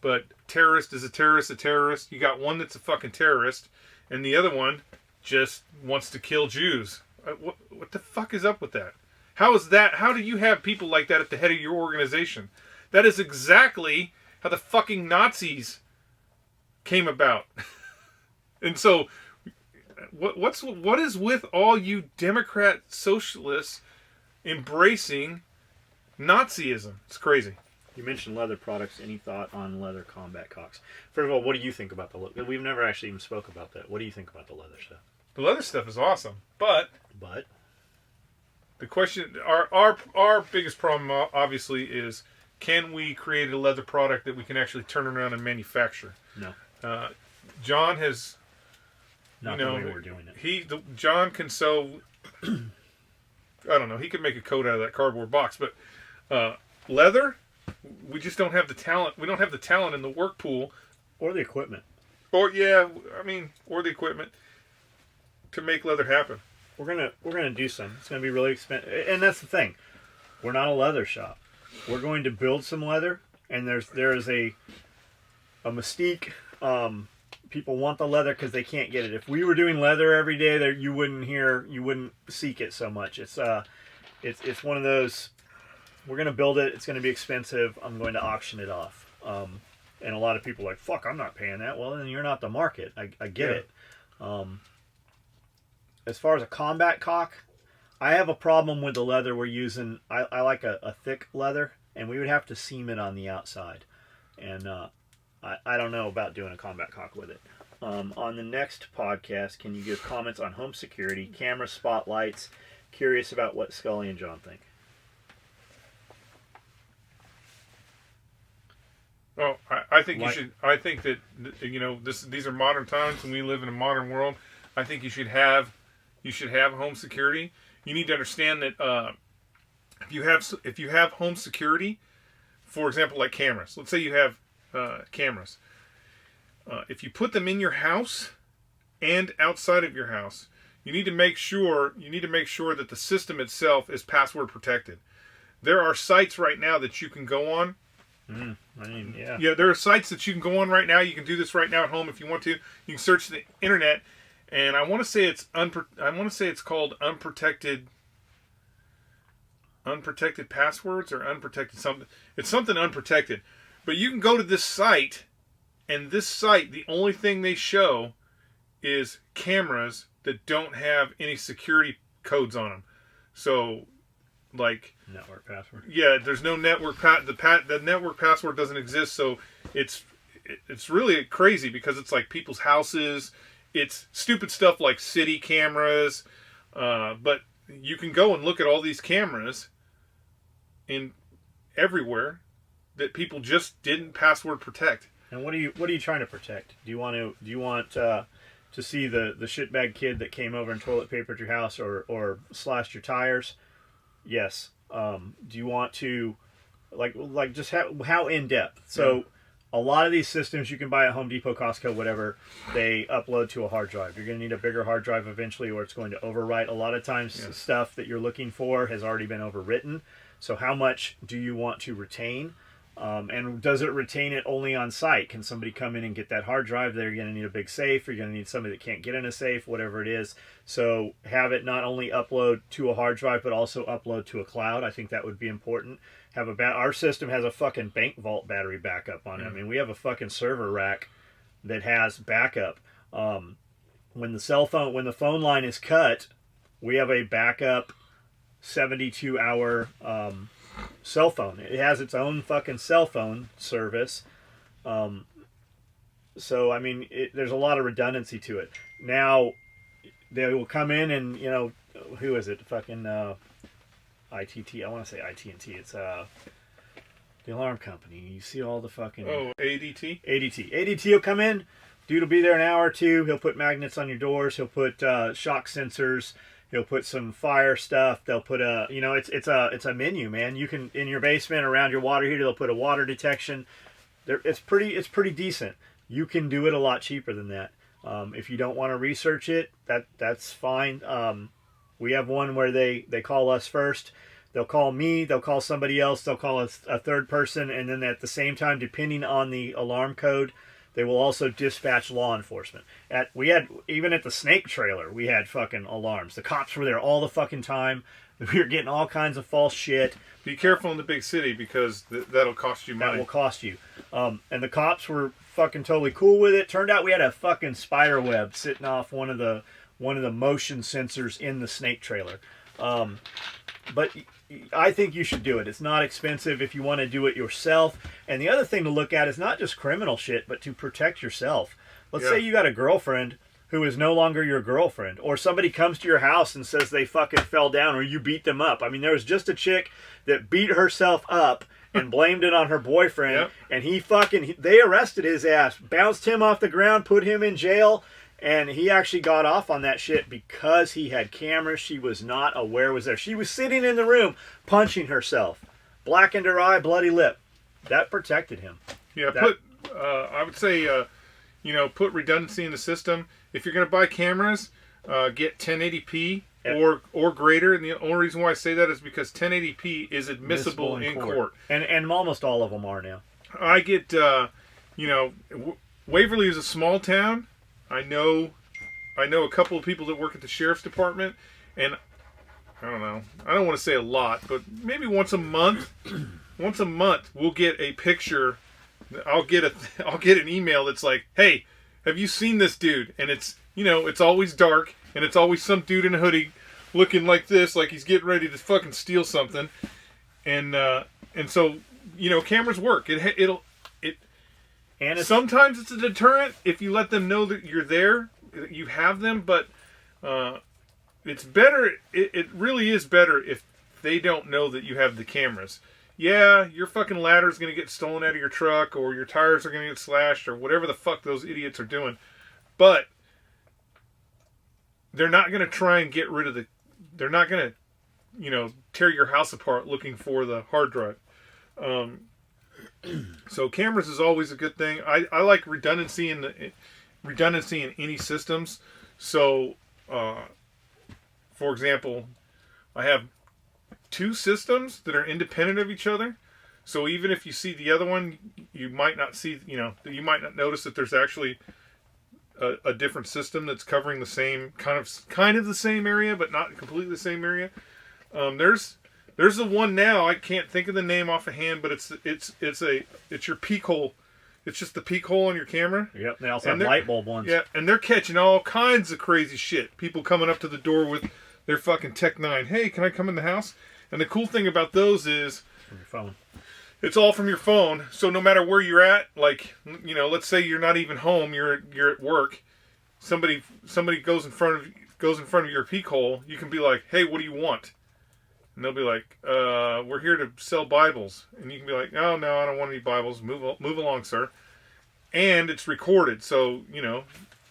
but terrorist is a terrorist. You got one that's a fucking terrorist, and the other one just wants to kill Jews. What the fuck is up with that? How is that? How do you have people like that at the head of your organization? That is exactly how the fucking Nazis came about. And so, what is with all you Democrat socialists embracing Nazism? It's crazy. You mentioned leather products. Any thought on leather combat cocks? First of all, what do you think about the leather? We've never actually even spoke about that. What do you think about the leather stuff? The leather stuff is awesome, but But the question, our biggest problem obviously is, can we create a leather product that we can actually turn around and manufacture? no, John has, not the way we're doing it. John can sew. I don't know. He could make a coat out of that cardboard box, but leather, we just don't have the talent. We don't have the talent in the work pool, Or the equipment. or the equipment to make leather happen. We're gonna do some. It's gonna be really expensive, and that's the thing. We're not a leather shop. We're going to build some leather, and there is a mystique. People want the leather because they can't get it. If we were doing leather every day, there you wouldn't seek it so much. It's one of those. We're gonna build it. It's gonna be expensive. I'm going to auction it off. And a lot of people are like, fuck, I'm not paying that. Well, then you're not the market. I get it. As far as a combat cock, I have a problem with the leather we're using. I like a thick leather, and we would have to seam it on the outside. And I don't know about doing a combat cock with it. On the next podcast, can you give comments on home security, camera spotlights? Curious about what Skully and John think. Oh, I think you should. I think that these are modern times, and we live in a modern world. I think you should have home security. You need to understand that if you have home security, for example, like cameras. Let's say you have cameras. If you put them in your house and outside of your house, you need to make sure that the system itself is password protected. There are sites right now that you can go on. Yeah, there are sites that you can go on right now. You can do this right now at home if you want to. You can search the internet, and I want to say it's called unprotected passwords or unprotected something. It's something unprotected. But you can go to this site, and this site, the only thing they show is cameras that don't have any security codes on them. So, like network password. Yeah, there's no network the network password doesn't exist. So it's really crazy because it's like people's houses. It's stupid stuff like city cameras. But you can go and look at all these cameras in everywhere that people just didn't password protect. And what are you trying to protect? Do you want to see the shitbag kid that came over and toilet papered your house or slashed your tires? Yes. Do you want to like just how in depth? So a lot of these systems you can buy at Home Depot, Costco, whatever, they upload to a hard drive. You're going to need a bigger hard drive eventually, or it's going to overwrite. A lot of times stuff that you're looking for has already been overwritten. So how much do you want to retain? And does it retain it only on site? Can somebody come in and get that hard drive? They're going to need a big safe. You're going to need somebody that can't get in a safe, whatever it is. So have it not only upload to a hard drive, but also upload to a cloud. I think that would be important. Our system has a fucking bank vault battery backup on it. I mean, we have a fucking server rack that has backup. When the phone line is cut, we have a backup 72-hour cell phone. It has its own fucking cell phone service. So, I mean, there's a lot of redundancy to it. Now, they will come in and, who is it? Fucking ITT. I want to say ITT. It's the alarm company. You see all the fucking... Oh, ADT? ADT will come in. Dude will be there an hour or two. He'll put magnets on your doors. He'll put shock sensors. He'll put some fire stuff. They'll put it's a menu, man. You can, in your basement around your water heater, they'll put a water detection. It's pretty decent. You can do it a lot cheaper than that. If you don't want to research it, that's fine. We have one where they call us first. They'll call me. They'll call somebody else. They'll call a third person, and then at the same time, depending on the alarm code, they will also dispatch law enforcement. Even at the snake trailer, we had fucking alarms. The cops were there all the fucking time. We were getting all kinds of false shit. Be careful in the big city because that'll cost you money. That will cost you. And the cops were fucking totally cool with it. Turned out we had a fucking spider web sitting off one of the motion sensors in the snake trailer. But I think you should do it. It's not expensive if you want to do it yourself. And the other thing to look at is not just criminal shit, but to protect yourself. Let's say you got a girlfriend who is no longer your girlfriend, or somebody comes to your house and says they fucking fell down or you beat them up. I mean, there was just a chick that beat herself up and blamed it on her boyfriend, and they arrested his ass, bounced him off the ground, put him in jail, and he actually got off on that shit because he had cameras she was not aware was there. She was sitting in the room punching herself, blackened her eye, bloody lip. That protected him. Yeah, I would say, put redundancy in the system. If you're going to buy cameras, get 1080p or greater. And the only reason why I say that is because 1080p is admissible in court. And almost all of them are now. I get, Waverly is a small town. I know a couple of people that work at the sheriff's department, and I don't know. I don't want to say a lot, but maybe once a month we'll get a picture. I'll get an email that's like, "Hey, have you seen this dude?" And it's always dark, and it's always some dude in a hoodie looking like this, like he's getting ready to fucking steal something. And so cameras work. And sometimes it's a deterrent if you let them know that you're there, that you have them, but it's better. It really is better if they don't know that you have the cameras. Yeah, your fucking ladder's going to get stolen out of your truck, or your tires are going to get slashed, or whatever the fuck those idiots are doing. But they're not going to try and get rid of they're not going to, tear your house apart looking for the hard drive. So cameras is always a good thing. I like redundancy in any systems. So, for example, I have 2 systems that are independent of each other. So even if you see the other one, you might not see, you might not notice that there's actually a different system that's covering the same kind of the same area, but not completely the same area. There's the one now. I can't think of the name off hand, but it's your peak hole. It's just the peak hole on your camera. Yep. They also have light bulb ones. Yeah, and they're catching all kinds of crazy shit. People coming up to the door with their fucking Tech 9. Hey, can I come in the house? And the cool thing about those is from your phone. It's all from your phone. So no matter where you're at, like let's say you're not even home, you're at work. Somebody goes in front of your peak hole. You can be like, "Hey, what do you want?" And they'll be like, "We're here to sell Bibles." And you can be like, "Oh, no, I don't want any Bibles. Move along, sir." And it's recorded. So,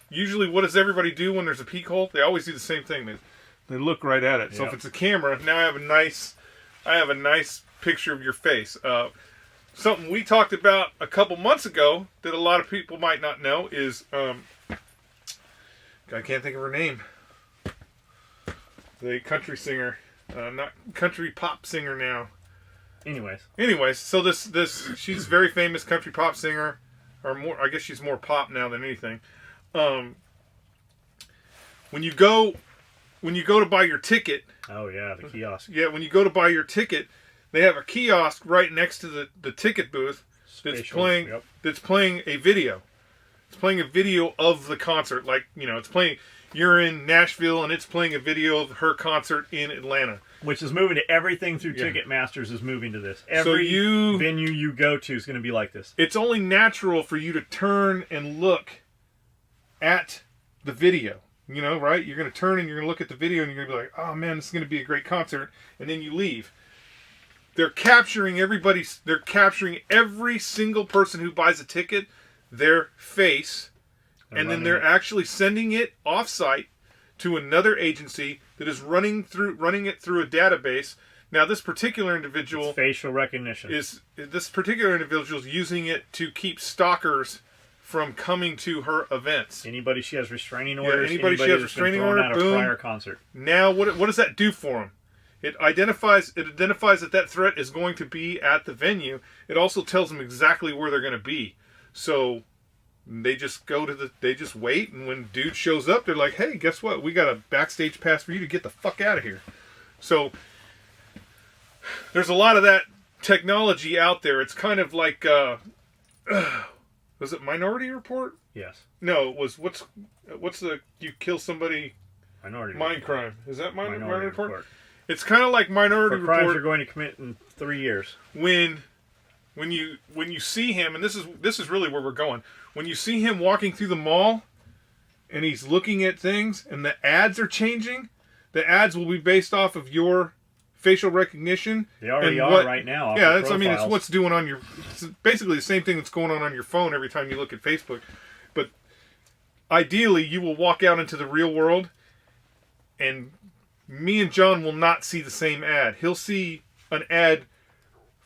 usually what does everybody do when there's a peek hole? They always do the same thing. They look right at it. So if it's a camera, now I have a nice picture of your face. Something we talked about a couple months ago that a lot of people might not know is, I can't think of her name. The country singer. Not country pop singer now. Anyways, so this she's a very famous country pop singer, or more. I guess she's more pop now than anything. When you go to buy your ticket. Oh yeah, the kiosk. Yeah, when you go to buy your ticket, they have a kiosk right next to the ticket booth that's playing a video. It's playing a video of the concert, it's playing. You're in Nashville, and it's playing a video of her concert in Atlanta. Which is moving to everything through Ticketmasters is moving to this. Every venue you go to is going to be like this. It's only natural for you to turn and look at the video. Right? You're going to turn and you're going to look at the video, and you're going to be like, "Oh man, this is going to be a great concert," and then you leave. They're capturing every single person who buys a ticket, their face. And then they're actually sending it off-site to another agency that is running it through a database. Now, this particular individual... It's facial recognition. This particular individual is using it to keep stalkers from coming to her events. Anybody she has restraining orders. Anybody she has restraining order, out boom. Prior concert. Now, what does that do for them? It identifies that threat is going to be at the venue. It also tells them exactly where they're going to be. So... They just wait, and when dude shows up, they're like, "Hey, guess what? We got a backstage pass for you to get the fuck out of here." So there's a lot of that technology out there. It's kind of like, was it Minority Report? Yes. No, it was what's the you kill somebody Minority mind Report. crime? Is that Minority Report? It's kind of like Minority for crimes Report. you're going to commit in 3 years. When you see him, and this is really where we're going. When you see him walking through the mall, and he's looking at things, and the ads are changing, the ads will be based off of your facial recognition. They already are right now. Yeah, I mean, it's what's doing on your. It's basically the same thing that's going on your phone every time you look at Facebook. But ideally, you will walk out into the real world, and me and John will not see the same ad. He'll see an ad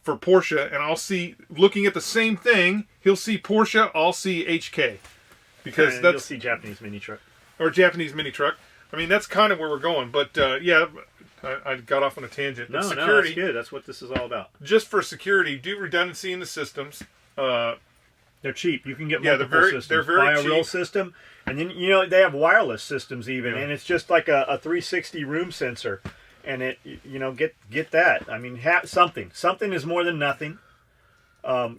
for Porsche, and I'll see, looking at the same thing, he'll see Porsche, I'll see HK. Because you'll see Japanese mini truck. Or Japanese mini truck. I mean, that's kind of where we're going. But, yeah, I got off on a tangent. No, security, no, that's good. That's what this is all about. Just for security, do redundancy in the systems. They're cheap. You can get multiple systems. They're very Buy cheap. a real system, and then, you know, they have wireless systems even, and it's just like a 360 room sensor. And it, you know, get that. I mean, something. Something is more than nothing.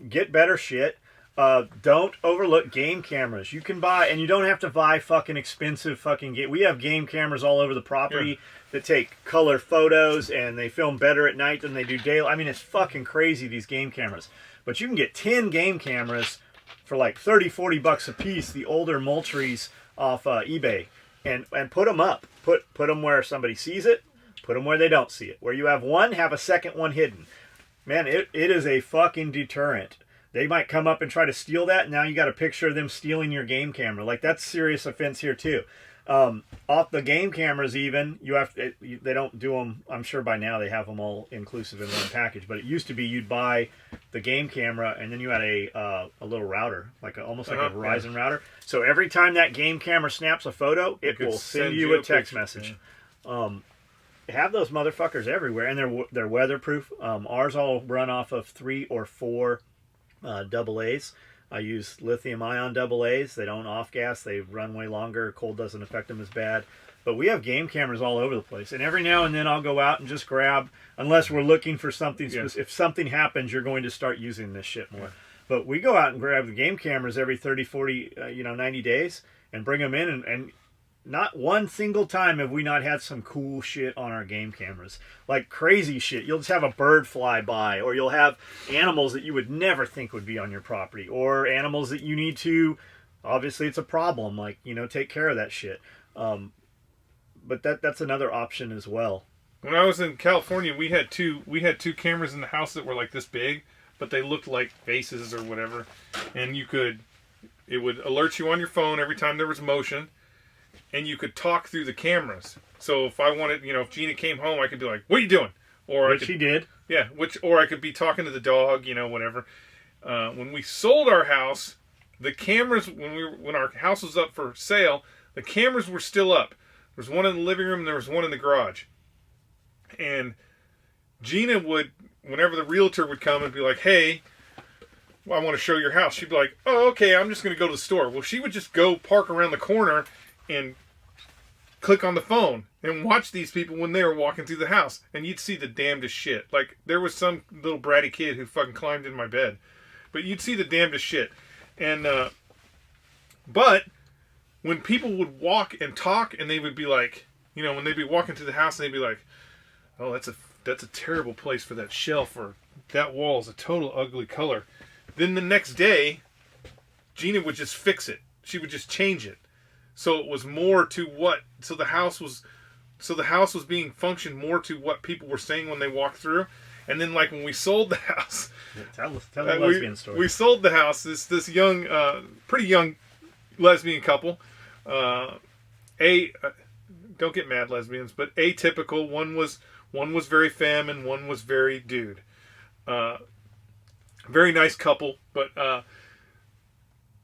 Get better shit. Don't overlook game cameras. You can buy, and you don't have to buy fucking expensive fucking game. We have game cameras all over the property that take color photos, and they film better at night than they do daylight. I mean, it's fucking crazy, these game cameras. But you can get 10 game cameras for like $30-40 a piece, the older Moultries off eBay, and put them up. Put them where somebody sees it. Put them where they don't see it. Where you have one, have a second one hidden. Man, it is a fucking deterrent. They might come up and try to steal that, and now you got a picture of them stealing your game camera. Like, that's serious offense here, too. Off the game cameras even, they don't do them, I'm sure by now they have them all inclusive in one package, but it used to be you'd buy the game camera, and then you had a little router, almost like a Verizon router. So every time that game camera snaps a photo, it will send you a text message. Yeah. Have those motherfuckers everywhere, and they're weatherproof. Ours all run off of 3 or 4 AA's. I use lithium-ion AA's. They don't off-gas. They run way longer. Cold doesn't affect them as bad. But we have game cameras all over the place. And every now and then I'll go out and just grab, unless we're looking for something. If something happens, you're going to start using this shit more. Yeah. But we go out and grab the game cameras every 30, 40, 90 days and bring them in. And not one single time have we not had some cool shit on our game cameras. Like crazy shit. You'll just have a bird fly by, or you'll have animals that you would never think would be on your property, or animals that you need to, obviously it's a problem, like, take care of that shit. But that's another option as well. When I was in California, we had two cameras in the house that were like this big, but they looked like faces or whatever. And it would alert you on your phone every time there was motion. And you could talk through the cameras. So if I wanted, if Gina came home, I could be like, "What are you doing?" Or she did. Yeah, or I could be talking to the dog, whatever. When we sold our house, the cameras, when our house was up for sale, the cameras were still up. There was one in the living room and there was one in the garage. And Gina would, whenever the realtor would come and be like, "Hey, I want to show your house," she'd be like, "Oh, okay, I'm just going to go to the store." Well, she would just go park around the corner and click on the phone and watch these people when they were walking through the house, and you'd see the damnedest shit. Like, there was some little bratty kid who fucking climbed in my bed, but you'd see the damnedest shit. And but when people would walk and talk, and they would be like, when they'd be walking through the house, and they'd be like, "Oh, that's a terrible place for that shelf," or "That wall is a total ugly color." Then the next day, Gina would just fix it. She would just change it. So it was more to what, so the house was being functioned more to what people were saying when they walked through. And then, like, when we sold the house, tell the lesbian story. We sold the house. This young, pretty young lesbian couple. Don't get mad, lesbians, but atypical. One was very femme and one was very dude. Very nice couple, but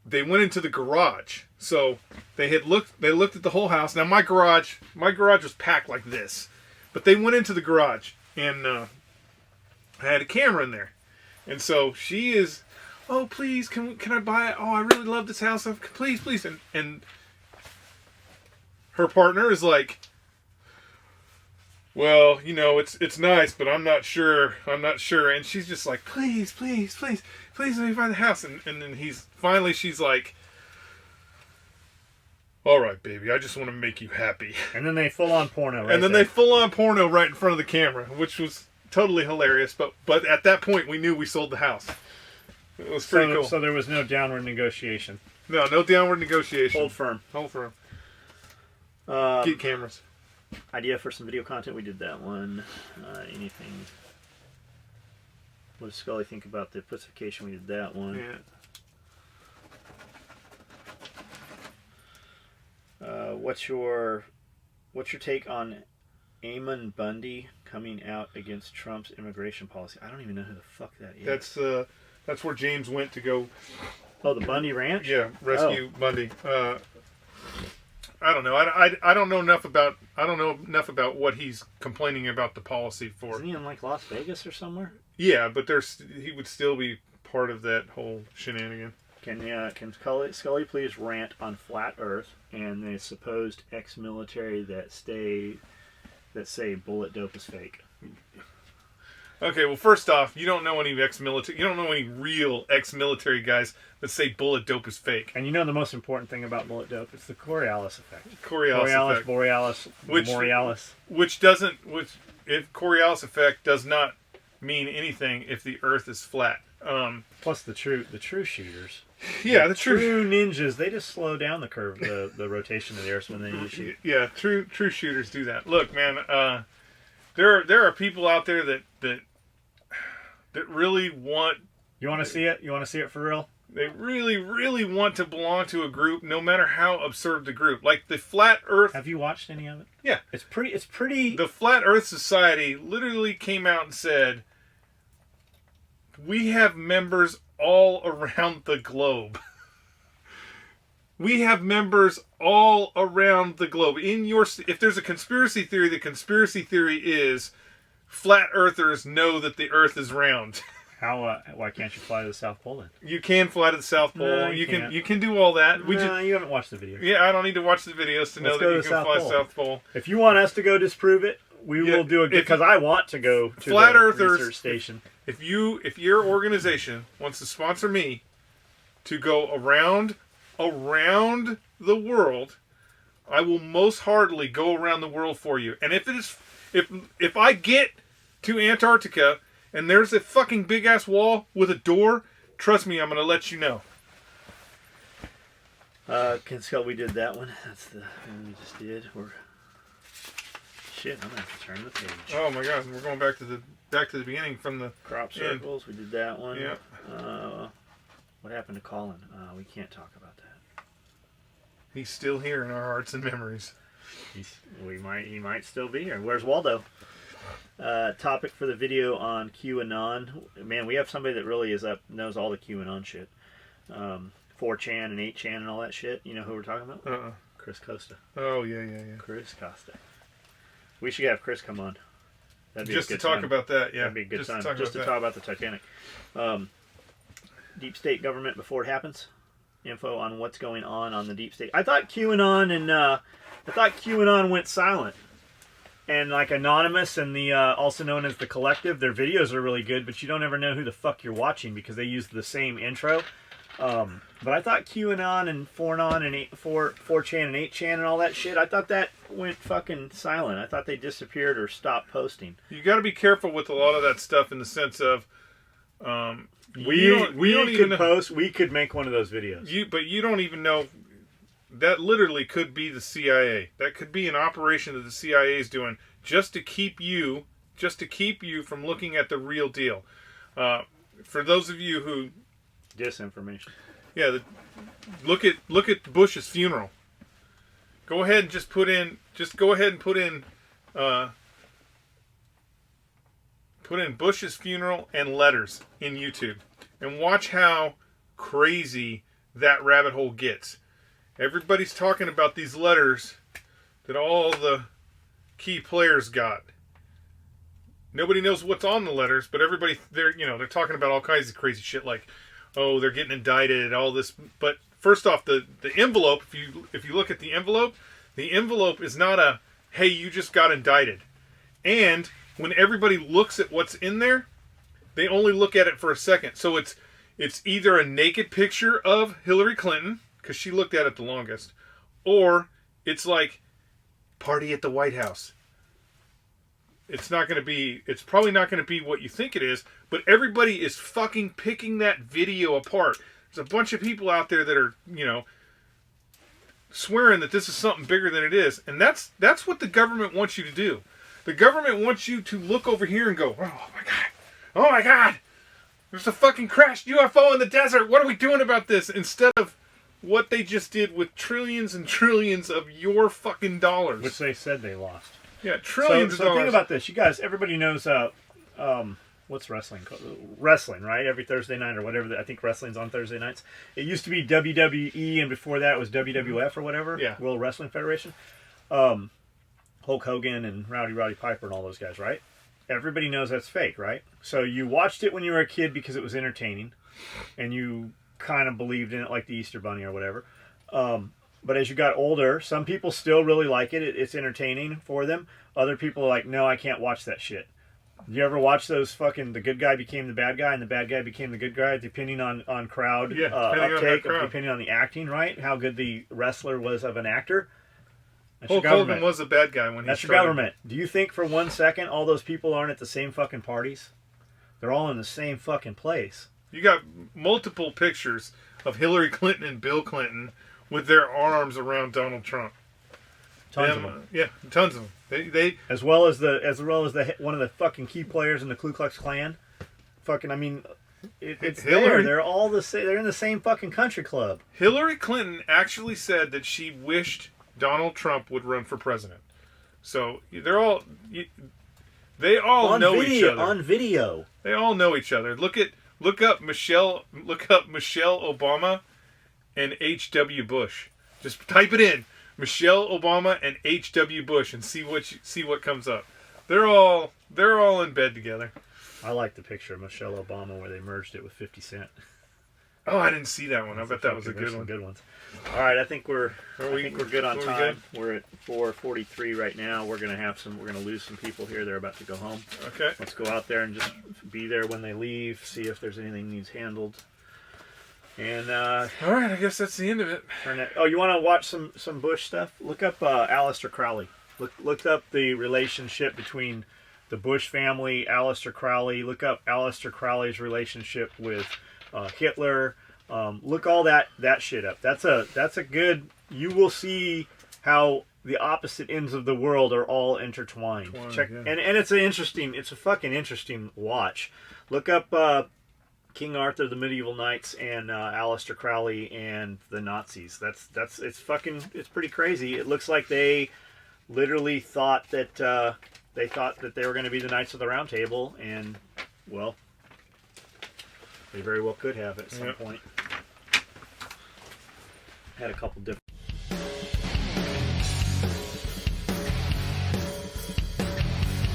they went into the garage. So they looked at the whole house. Now my garage was packed like this, but they went into the garage, and I had a camera in there. And so she is, "Oh, please, can I buy it? Oh, I really love this house. Please." And her partner is like, "Well, it's nice, but I'm not sure. And she's just like, please let me buy the house." And then she's like, All right, baby, I just want to make you happy. And then they full on porno. Right And then there. they full on porno right in front of the camera, which was totally hilarious. But at that point, we knew we sold the house. It was pretty cool. So there was no downward negotiation. No downward negotiation. Hold firm. Hold firm. Um, Get cameras. Idea for some video content. We did that one. Anything? What does Skully think about the pussification? We did that one. Yeah. What's your take on Eamon Bundy coming out against Trump's immigration policy? I don't even know who the fuck that is. That's where James went to go. Oh, the Bundy Ranch? Yeah, rescue Bundy. I don't know. I don't know enough about what he's complaining about the policy for. Isn't he in like Las Vegas or somewhere? Yeah, but he would still be part of that whole shenanigan. Can Skully please rant on flat Earth and the supposed ex-military that say bullet dope is fake? Okay, well, first off, you don't know any ex-military. You don't know any real ex-military guys that say bullet dope is fake. And you know the most important thing about bullet dope? It's the Coriolis effect. Coriolis effect. Borealis, Borealis. Which if Coriolis effect does not mean anything if the Earth is flat. Plus the true shooters. Yeah, the true ninjas, they just slow down the curve, the rotation of the Earth when they shoot. Yeah, true shooters do that. Look, man, there are people out there that really want. You want to see it? You want to see it for real? They really, really want to belong to a group, no matter how absurd the group. Like the Flat Earth. Have you watched any of it? Yeah, it's pretty. The Flat Earth Society literally came out and said, "We have members all around the globe." We have members all around the globe. If there's a conspiracy theory, the conspiracy theory is flat earthers know that the Earth is round. Why can't you fly to the South Pole then? You can fly to the South Pole. No, you can do all that. You haven't watched the video. Yeah, I don't need to watch the videos to know that you can fly to South Pole. If you want us to go disprove it, we will do it because I want to go to Flat the Earthers research station. If your organization wants to sponsor me to go around the world, I will most heartily go around the world for you. And if I get to Antarctica and there's a fucking big ass wall with a door, trust me, I'm gonna let you know. We did that one. That's the one we just did. Shit, I'm gonna have to turn the page. Oh my god, we're going back to the beginning from the crop circles. We did that one. Yeah. What happened to Colin? We can't talk about that. He's still here in our hearts and memories. He might still be here. Where's Waldo? Topic for the video on QAnon. Man, we have somebody that really knows all the QAnon shit. 4chan and 8chan and all that shit. You know who we're talking about? Chris Costa. Oh, yeah. Chris Costa. We should have Chris come on. That'd be just to talk about that, yeah. That'd be a good time. Just to talk about the Titanic. Deep state government before it happens. Info on what's going on the deep state. I thought QAnon went silent. And like Anonymous and the also known as the Collective, their videos are really good, but you don't ever know who the fuck you're watching because they use the same intro. But I thought QAnon and 4chan and 8chan and all that shit, I thought that went fucking silent. I thought they disappeared or stopped posting. You got to be careful with a lot of that stuff in the sense of we could make one of those videos. But you don't even know. That literally could be the CIA. That could be an operation that the CIA is doing just to keep you from looking at the real deal. For those of you who disinformation. Yeah, look at Bush's funeral. Go ahead and put in Bush's funeral and letters in YouTube and watch how crazy that rabbit hole gets. Everybody's talking about these letters that all the key players got. Nobody knows what's on the letters, but they're talking about all kinds of crazy shit like, oh, they're getting indicted, all this. But first off, the envelope, if you look at the envelope is not a, hey, you just got indicted. And when everybody looks at what's in there, they only look at it for a second. So it's either a naked picture of Hillary Clinton, because she looked at it the longest, or it's like Party at the White House. It's probably not going to be what you think it is, but everybody is fucking picking that video apart. There's a bunch of people out there that are, swearing that this is something bigger than it is. And that's what the government wants you to do. The government wants you to look over here and go, oh my God, there's a fucking crashed UFO in the desert. What are we doing about this? Instead of what they just did with trillions and trillions of your fucking dollars. Which they said they lost. Yeah, trillions of dollars. So think about this. You guys, everybody knows, what's wrestling called? Wrestling, right? Every Thursday night or whatever. I think wrestling's on Thursday nights. It used to be WWE, and before that it was WWF or whatever. Yeah. World Wrestling Federation. Hulk Hogan and Roddy Piper and all those guys, right? Everybody knows that's fake, right? So you watched it when you were a kid because it was entertaining, and you kind of believed in it like the Easter Bunny or whatever. But as you got older, some people still really like it. It's entertaining for them. Other people are like, no, I can't watch that shit. You ever watch those fucking, the good guy became the bad guy and the bad guy became the good guy, depending on crowd uptake, depending on the acting, right? How good the wrestler was of an actor. Hulk Hogan was a bad guy when he That's started. your government. Do you think for 1 second all those people aren't at the same fucking parties? They're all in the same fucking place. You got multiple pictures of Hillary Clinton and Bill Clinton with their arms around Donald Trump. Tons of them. Yeah, tons of them. They as well as the one of the fucking key players in the Ku Klux Klan. Fucking, I mean, it's Hillary. They're all the same. They're in the same fucking country club. Hillary Clinton actually said that she wished Donald Trump would run for president. So they all know each other on video. They all know each other. Look up Michelle Obama and H.W. Bush. Just type it in, Michelle Obama and H.W. Bush, and see what comes up. They're all in bed together. I like the picture of Michelle Obama where they merged it with 50 Cent. Oh, I didn't see that one. I bet that was a good one. Some good ones. All right, I think we're good on time. We're at 4:43 right now. We're gonna lose some people here. They're about to go home. Okay. Let's go out there and just be there when they leave. See if there's anything needs handled. And all right, I guess that's the end of it. Oh, you want to watch some Bush stuff? Look up Aleister Crowley. Look up the relationship between the Bush family, Aleister Crowley. Look up Aleister Crowley's relationship with Hitler. Look all that shit up. That's a good. You will see how the opposite ends of the world are all intertwined. Check, yeah. And it's a fucking interesting watch. Look up King Arthur, the Medieval Knights, and Aleister Crowley and the Nazis. It's pretty crazy. It looks like they literally thought that they were going to be the Knights of the Round Table, and well, they very well could have at some point. Had a couple different